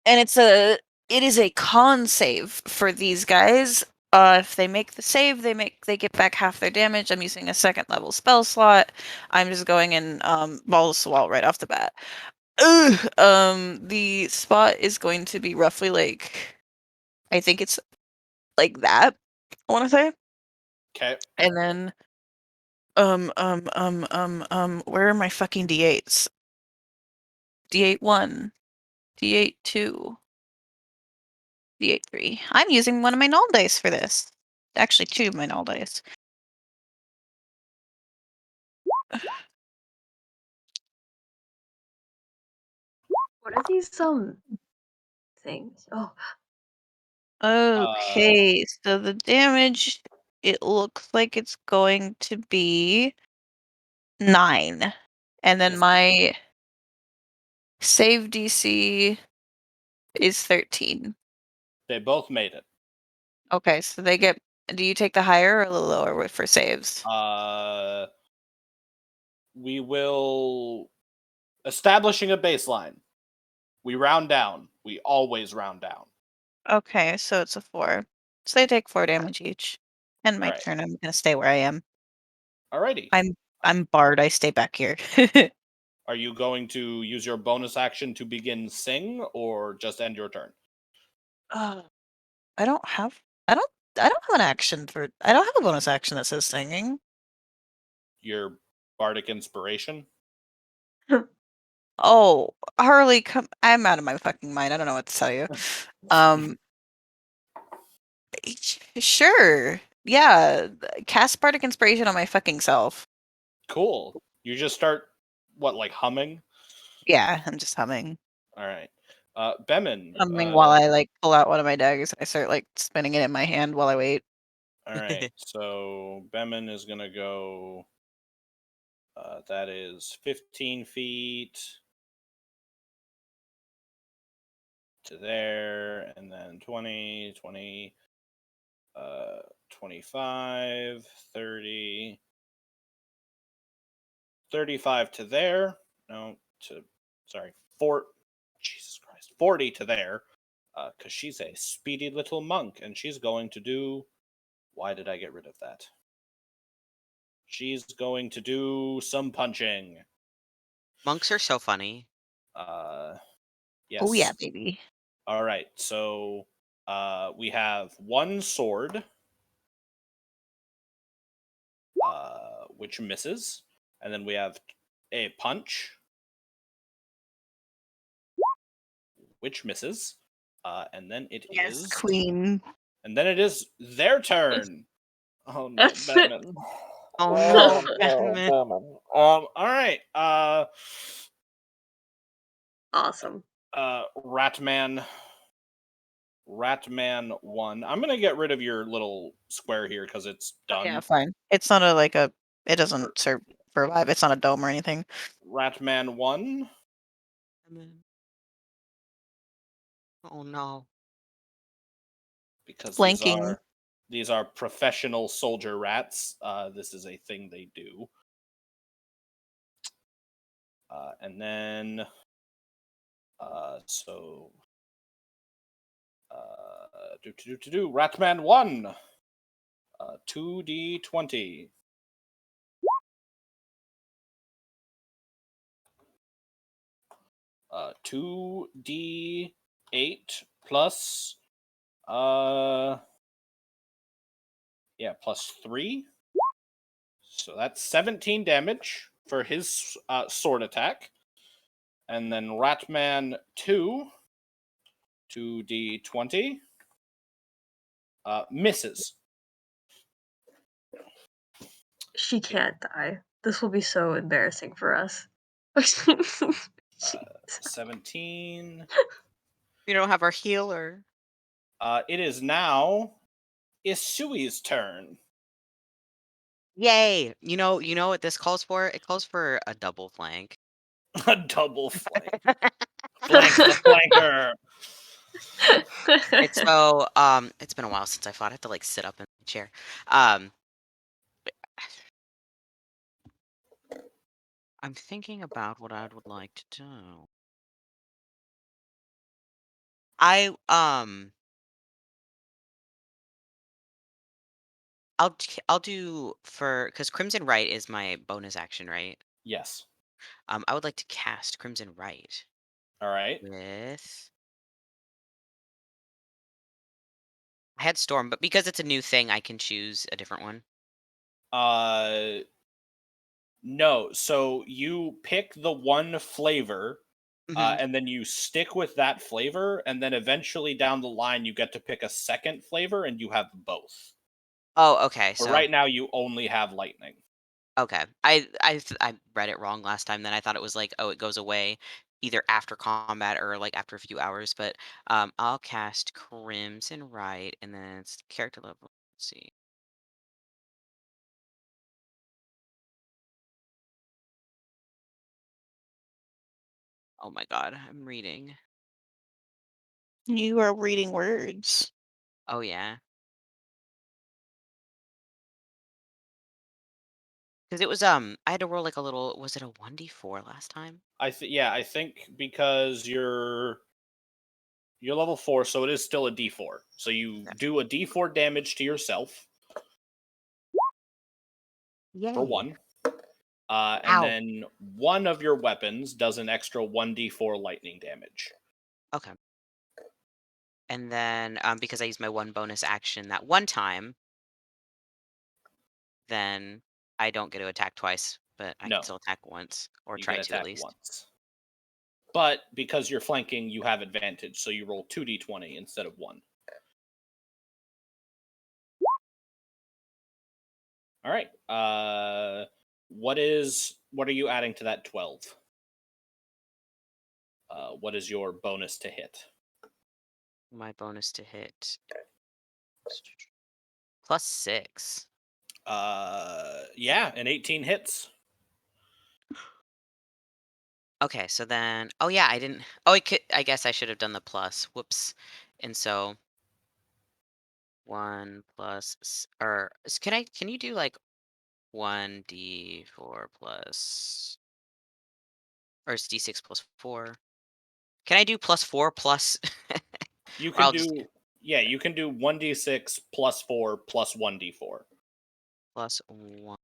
And it is a con save for these guys. If they make the save, they get back half their damage. I'm using a 2nd level spell slot. I'm just going in balls to wall right off the bat. The spot is going to be roughly like, I think it's like that, I want to say. Okay. And then where are my fucking D8s? D8 1, D8 2, D8 3. I'm using one of my null dice for this. Actually, 2 of my null dice. What are these things? Oh, Okay, so the damage, it looks like it's going to be 9. And then Yes. my save DC is 13. They both made it. Okay, so they get. Do you take the higher or the lower for saves? We will establishing a baseline. We round down. We always round down. Okay, so it's a 4. So they take 4 damage each. And my Alright. turn, I'm gonna stay where I am. Alrighty. I'm barred. I stay back here. Are you going to use your bonus action to begin sing, or just end your turn? I don't have. I don't have an action for. I don't have a bonus action that says singing. Your bardic inspiration? Oh, Harley, come! I'm out of my fucking mind. I don't know what to tell you. Sure. Yeah, cast bardic inspiration on my fucking self. Cool. You just start like humming? Yeah, I'm just humming. All right. Bemin. Humming while I like pull out one of my daggers and I start like spinning it in my hand while I wait. All right. So Bemin is gonna go. That is 15 feet to there, and then 20, 20, 25, 30, 35 to there. No, sorry, Jesus Christ, 40 to there, because she's a speedy little monk, and she's going to do. Why did I get rid of that? She's going to do some punching. Monks are so funny. Yes. Oh yeah, baby. All right, so we have one sword, which misses, and then we have a punch, which misses, and then it is Queen. and then it is their turn. Oh no, Batman! Oh no, Batman. All right, awesome. Ratman Ratman 1. I'm gonna get rid of your little square here because it's done. Yeah, fine. It's not it doesn't survive. It's not a dome or anything. Ratman 1. Oh no. Because Flanking. these are professional soldier rats. This is a thing they do. And then Ratman 1. 2d20. 2d8 plus plus 3. So that's 17 damage for his sword attack. And then Ratman 2, 2d20, misses. She can't die. This will be so embarrassing for us. 17. We don't have our healer. It is now Isui's turn. Yay! You know what this calls for? It calls for a double flank. A double flank. Flank the flanker. It's so it's been a while since I fought. I have to like sit up in the chair. I'm thinking about what I would like to do. I'll do because Crimson Right is my bonus action, right? Yes. I would like to cast Crimson Right All right. with. I had Storm, but because it's a new thing, I can choose a different one. No. So you pick the one flavor, Mhm. and then you stick with that flavor, and then eventually down the line you get to pick a second flavor, and you have both. Oh, okay. But So right now you only have lightning. okay, I read it wrong last time. Then I thought it was like, oh, it goes away either after combat or like after a few hours. But I'll cast Crimson Right, and then it's character level. Let's see. Oh my god, I'm reading. You are reading words. Oh yeah, because it was I had to roll like a little. Was it a 1d4 last time? I think because you're level 4, so it is still a d4. So you Okay. do a d4 damage to yourself for Yay! 1. And Ow. then one of your weapons does an extra 1d4 lightning damage. Okay. And then because I used my one bonus action that one time, then I don't get to attack twice, but I can No, still attack once or you try can to at attack least. once. But because you're flanking, you have advantage, so you roll 2d20 instead of 1. All right. What are you adding to that 12? What is your bonus to hit? My bonus to hit +6. Yeah, an 18 hits. Okay, so then oh yeah, I didn't I guess I should have done the plus. Whoops. And so 1 plus can you do like 1d4 plus or it's d6 plus 4? Can I do +4 plus You or can I'll just do you can do 1d6 plus 4 plus 1d4. +1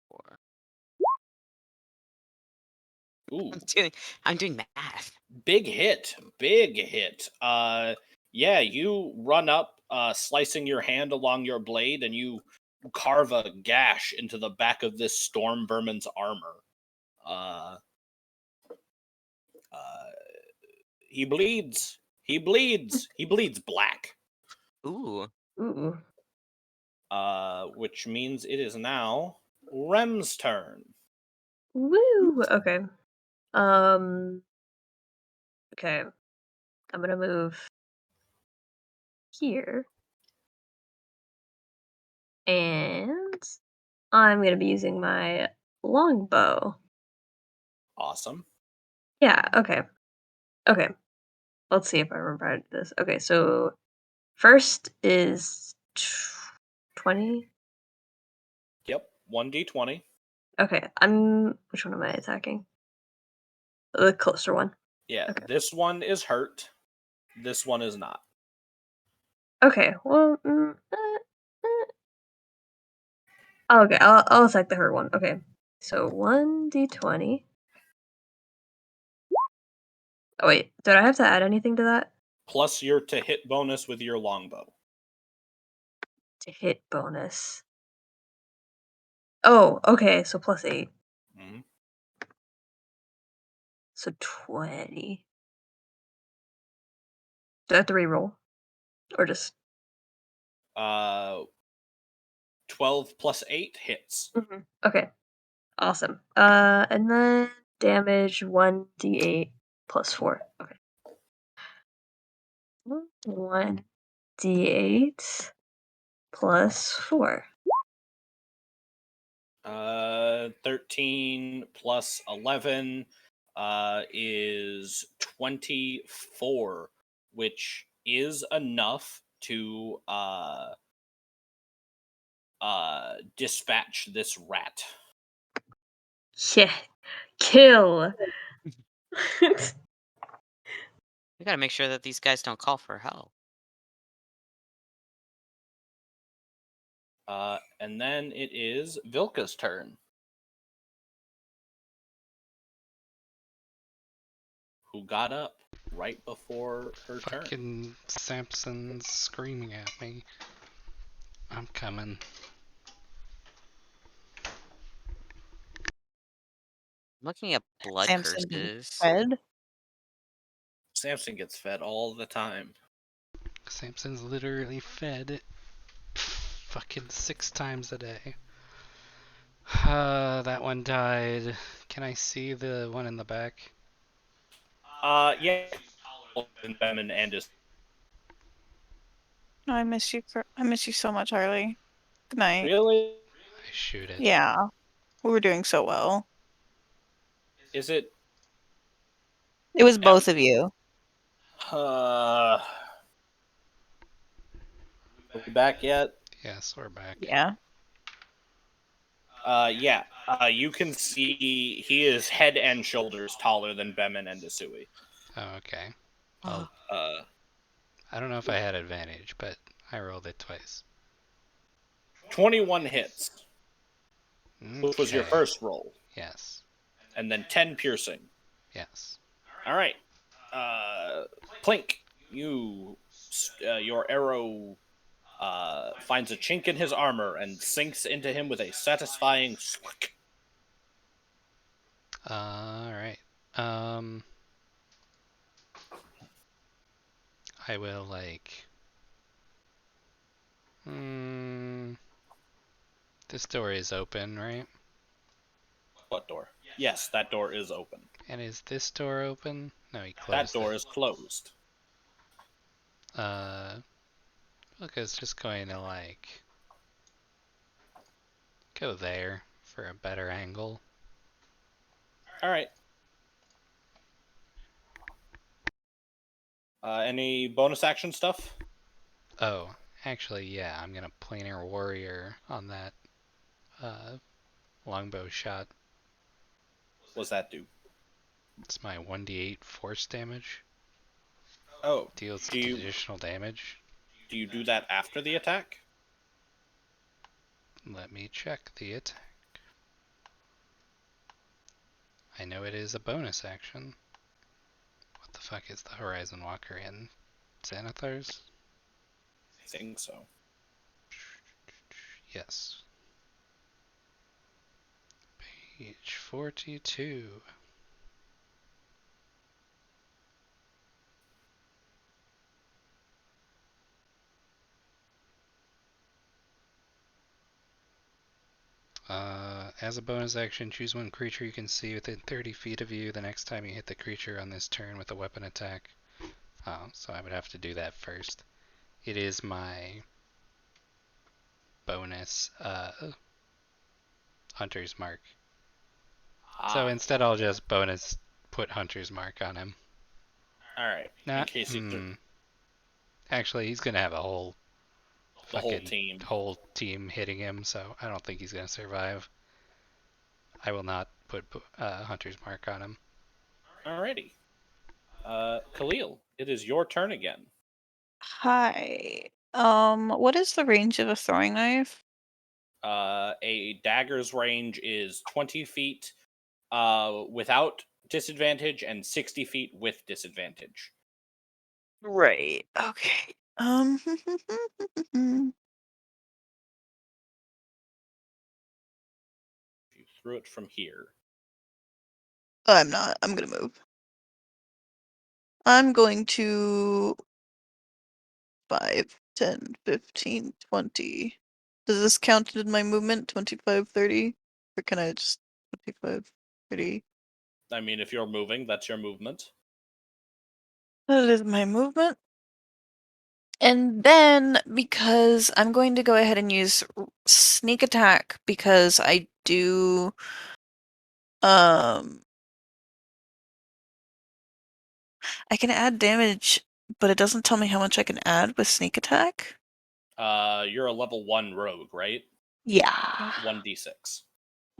4. Ooh, I'm doing math. big hit. Big hit. Yeah, you run up, slicing your hand along your blade, and you carve a gash into the back of this storm vermin's armor. Uh, uh, he bleeds. He bleeds. He bleeds black. Ooh. Ooh. Which means it is now Rem's turn. Woo! Okay. Um. Okay. I'm gonna move here. And I'm going to be using my longbow. Awesome. Yeah, okay. Okay. Let's see if I remember how to do this. Okay, so first is 20. Yep. 1d20. Okay, which one am I attacking? The closer one. Yeah. Okay. This one is hurt. This one is not. Okay, well, okay, I'll attack the hurt one. Okay, so 1d20. Oh wait, did I have to add anything to that? Plus your to hit bonus with your longbow. To hit bonus. Oh, okay, so +8. Mhm. So 20. Do I have to re-roll? Or just... 12 plus 8 hits. Okay, awesome. And then damage 1d8 plus 4. Okay. 1d8 plus 4. 13 plus 11 is 24, which is enough to dispatch this rat. Yeah, kill. We gotta make sure that these guys don't call for help. And then it is Vilka's turn. Who got up right before her turn. Fucking Samson's screaming at me. I'm coming. I'm looking at blood Samson being curses. fed. Samson gets fed all the time. Samson's literally fed fucking 6 times a day. That one died. Can I see the one in the back? Yeah. And Bemin and his No, I miss you. I miss you so much, Harley. Good night. really? I shoot it. Yeah, we were doing so well. Is it It was both of you. Are we back yet? Yes, we're back. Yeah. Yeah. You can see he is head and shoulders taller than Bemin and Isui. Oh, okay. Well, I don't know if I had advantage, but I rolled it twice. 21 hits, which was your Okay. first roll, Yes. and then 10 piercing. Yes. All right. Plink, your arrow finds a chink in his armor and sinks into him with a satisfying squick. Alright. I will, like... This door is open, right? What door? Yes, that door is open. And is this door open? No, he closed That door it. is closed. Luca's just going to, like... go there for a better angle. All right. Any bonus action stuff? Oh, actually, yeah, I'm gonna planar warrior on that longbow shot. What's that do? It's my 1d8 force damage. Oh, Deals do you additional damage. do you do that after the attack? Let me check the attack. I know it is a bonus action. What the fuck is the Horizon Walker in Xanathar's? I think so. Yes. Page 42. As a bonus action, choose one creature you can see within 30 feet of you the next time you hit the creature on this turn with a weapon attack. Oh, so I would have to do that first. it is my bonus Hunter's Mark. So instead I'll just bonus put Hunter's Mark on him. all right. Nah, In case actually, he's gonna have a whole the whole fucking team. whole team hitting him, so I don't think he's gonna survive. I will not put Hunter's Mark on him. Alrighty. Khalil, it is your turn again. Hi. What is the range of a throwing knife? A dagger's range is 20 feet without disadvantage and 60 feet with disadvantage. Right. Okay. You threw it from here. I'm not. I'm gonna move. I'm going to 5, 10, 15, 20. Does this count in my movement? 25, 30? Or can I just 25, 30? I mean, if you're moving, that's your movement. That is my movement. And then, because I'm going to go ahead and use sneak attack, because I do, I can add damage, but it doesn't tell me how much I can add with sneak attack. You're a level 1 rogue, right? Yeah. 1d6.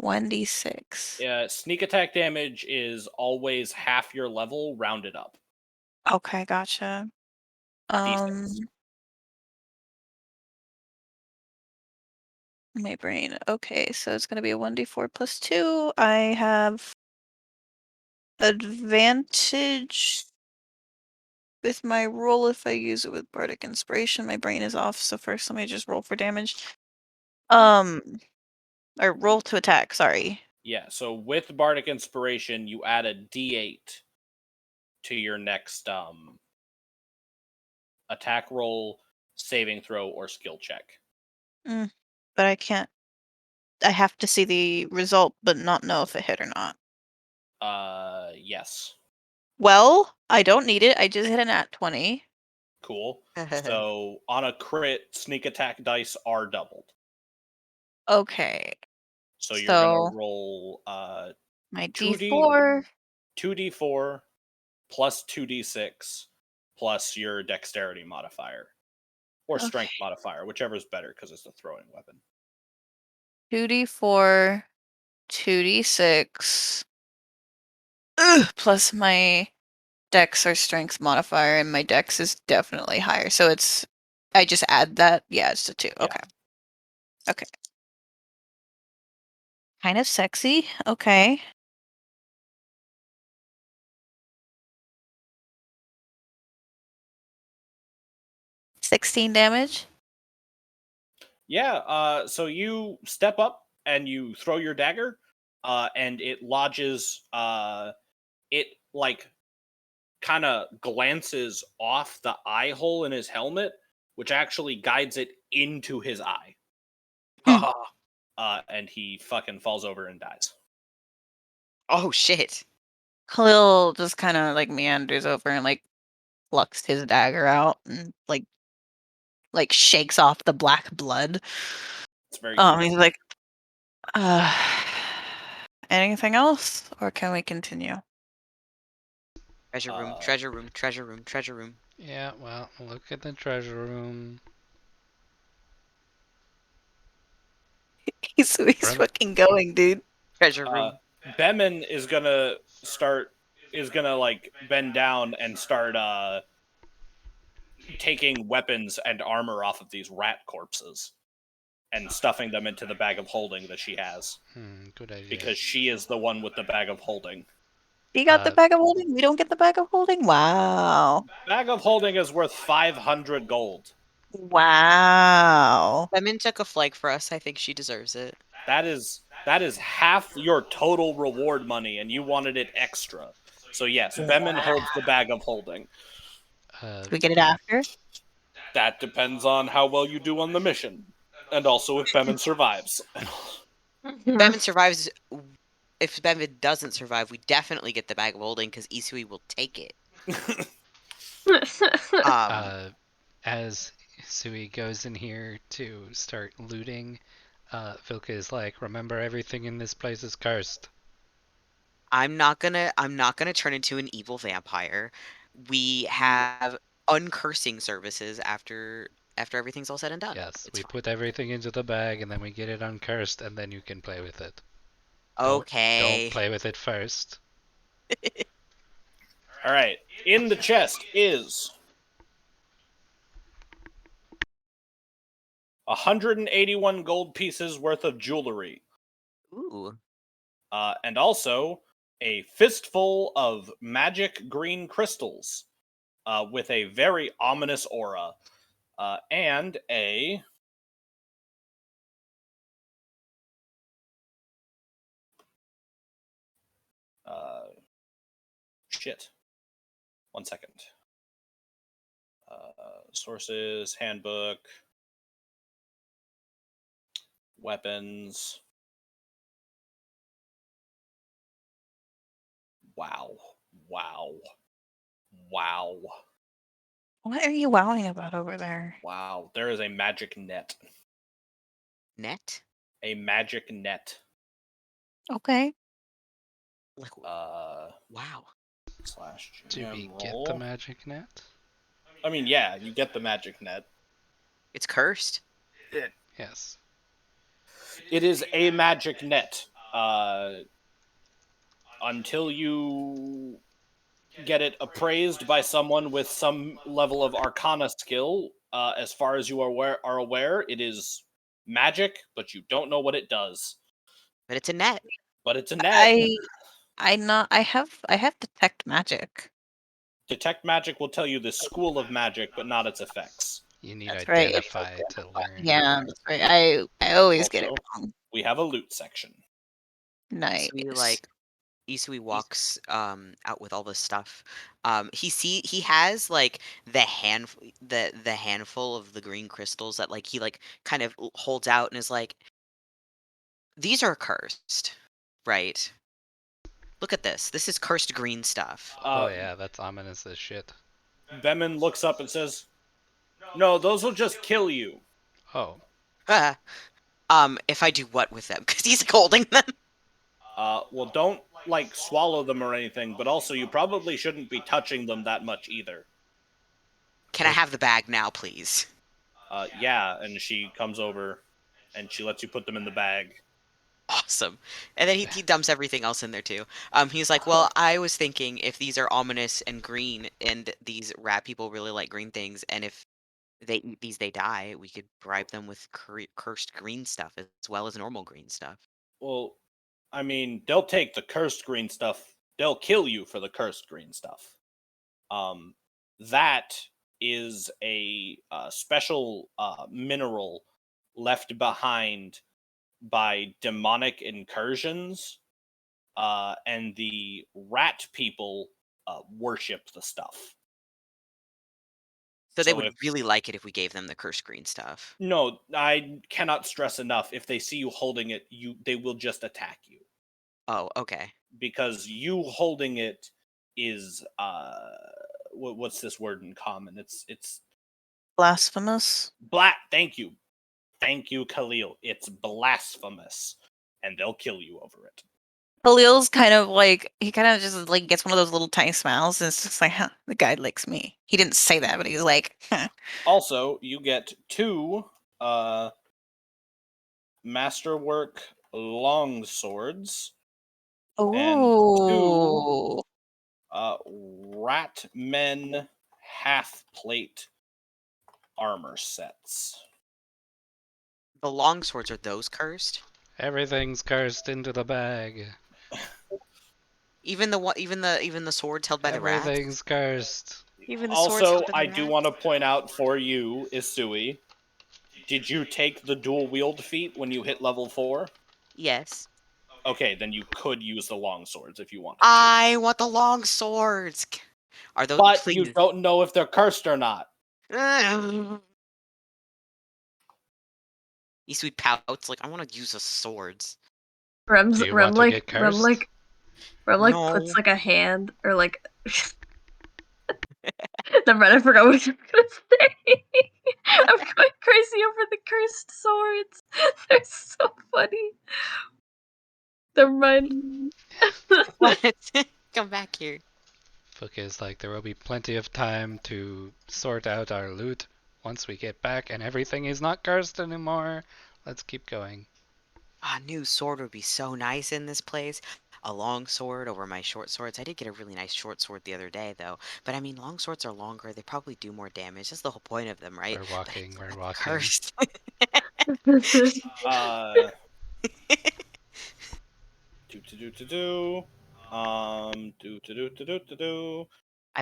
1d6. Yeah, sneak attack damage is always half your level rounded up. Okay, gotcha. D6. My brain. Okay, so it's gonna be a 1d4 plus 2. I have advantage with my roll if I use it with Bardic Inspiration. My brain is off, so first let me just roll for damage. Or roll to attack, sorry. Yeah, so with Bardic Inspiration, you add a d8 to your next attack roll, saving throw, or skill check. But I can't. I have to see the result, but not know if it hit or not. Yes. Well, I don't need it. I just hit an at 20. Cool. So on a crit, sneak attack dice are doubled. Okay. So you're So gonna roll my 2d d4. 2d4 plus 2d6 plus your dexterity modifier or strength Okay. modifier, whichever is better because it's a throwing weapon. 2d4, 2d6, plus my dex or strength modifier, and my dex is definitely higher. So it's, I just add that. Yeah, it's a 2. Yeah. Okay. Okay. Kind of sexy. Okay. $16 damage. Yeah, so you step up and you throw your dagger, and it lodges, it like kind of glances off the eye hole in his helmet, which actually guides it into his eye. And he fucking falls over and dies. Oh shit. Khalil just kind of like meanders over and like plucks his dagger out and like shakes off the black blood. It's very He's like, anything else, or can we continue? Treasure room, treasure room, treasure room, treasure room. Yeah, well, look at the treasure room. He's fucking going, dude. Treasure room. Bemin is gonna like bend down and start taking weapons and armor off of these rat corpses and stuffing them into the bag of holding that she has. Good idea. Because she is the one with the bag of holding. He got the bag of holding? We don't get the bag of holding? Wow. Bag of holding is worth 500 gold. Wow. Lemon took a flag for us. I think she deserves it. That is half your total reward money, and you wanted it extra. So yes, Bemin holds the bag of holding. Do we get it after? That depends on how well you do on the mission, and also if Bemin survives. Bemin survives. If Bemin doesn't survive, we definitely get the bag of holding because Isui will take it. As Sui goes in here to start looting, Vilka is like, remember everything in this place is cursed. I'm not gonna turn into an evil vampire. We have uncursing services after everything's all said and done. Yes, It's we fine. put everything into the bag and then we get it uncursed and then you can play with it. Don't Okay. play with it first. All right. In the chest is 181 gold pieces worth of jewelry, Ooh. and also a fistful of magic green crystals with a very ominous aura, and a shit. 1 second. Sources, handbook, weapons. Wow. Wow. Wow. What are you wowing about over there? Wow. There is a magic net. Net? A magic net. Okay. Like / wow. Do we get general. the magic net? I mean, yeah, you get the magic net. It's cursed. Yes. It is a magic net. Until you get it appraised by someone with some level of arcana skill, as far as you are aware, it is magic, but you don't know what it does. But it's a net. But it's a net. I have detect magic. Detect magic will tell you the school of magic, but not its effects. You need That's right. identify to learn. Yeah, that's right. I always get it Also, wrong. we have a loot section. Nice. Isui walks out with all this stuff. He has like the handful of the green crystals that like he like kind of holds out and is like, these are cursed, right? Look at this. This is cursed green stuff. Oh yeah, that's ominous as shit. Bemin looks up and says, "No, those will just kill you." Oh. If I do what with them? Because he's holding them. Well, don't like swallow them or anything, but also you probably shouldn't be touching them that much either. Can I have the bag now, please? Yeah, and she comes over and she lets you put them in the bag. Awesome. And then he dumps everything else in there too. He's like, well, I was thinking if these are ominous and green, and these rat people really like green things, and if they eat these, they die, we could bribe them with cursed green stuff as well as normal green stuff. Well, I mean, they'll take the cursed green stuff. They'll kill you for the cursed green stuff. That is a special mineral left behind by demonic incursions, and the rat people worship the stuff. So they So would if- really like it if we gave them the cursed green stuff. No, I cannot stress enough. If they see you holding it, they will just attack you. Oh, okay. Because you holding it is what's this word in common? It's Blasphemous. Thank you, Khalil. It's blasphemous, and they'll kill you over it. Khalil's kind of like he kind of just like gets one of those little tiny smiles, and it's just like, huh, the guy likes me. He didn't say that, but he's like, huh. Also, you get 2 masterwork long swords Oh, Ratmen half plate armor sets. The long swords, are those cursed? Everything's cursed into the bag. Even the swords held by the rats? Everything's cursed. even the swords Also, held by I the do rats? want to point out for you, Isui, did you take the dual wield feat when you hit level 4? Yes. Okay, then you could use the long swords if you wanted to. I want the long swords. Are those But please? you don't know if they're cursed or not. Isui pouts like, I want to use the swords. Rem Do you want to get cursed? No. puts like a hand or like. Never mind, I forgot what you were gonna say. I'm going crazy over the cursed swords. They're so funny. Never mind. What? Come back here. Book is like, there will be plenty of time to sort out our loot once we get back and everything is not cursed anymore. Let's keep going. A new sword would be so nice in this place. A long sword over my short swords. I did get a really nice short sword the other day, though. But I mean, long swords are longer. They probably do more damage. That's the whole point of them, right? We're But walking, it's we're not walking. cursed. I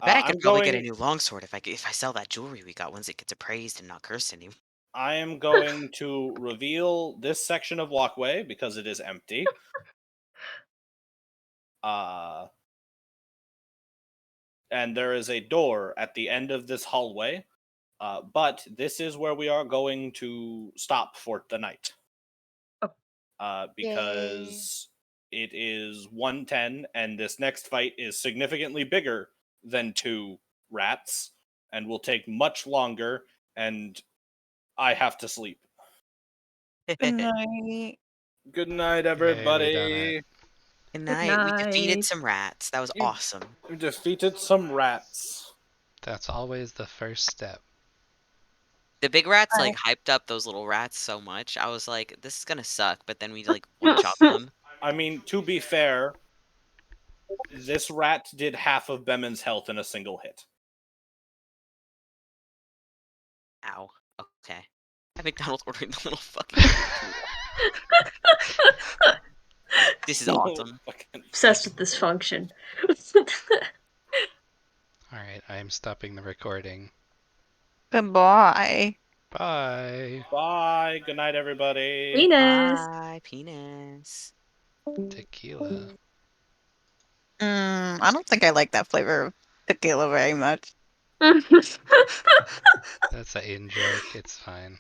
bet I could I'm probably get a going. new longsword if I sell that jewelry we got once it gets appraised and not cursed anymore. I am going to reveal this section of walkway because it is empty. And there is a door at the end of this hallway. But this is where we are going to stop for the night. Because it is 1:10 and this next fight is significantly bigger than 2 rats and will take much longer, and I have to sleep. Good night. Good night, Yay, we done everybody. it. Good Good night. We defeated night. some rats. That was You- awesome. We defeated some rats. That's always the first step. The big rats Bye. like hyped up those little rats so much. I was like, this is gonna suck. But then we like one shot them. I mean, to be fair, this rat did half of Bemen's health in a single hit. Ow. Okay. At McDonald's ordering the little fucking. This is awesome. Obsessed with this function. Alright, I am stopping the recording. Goodbye. Bye. Bye. Good night, everybody. Penis. Bye, penis. Tequila. I don't think I like that flavor of tequila very much. That's an in joke. It's fine.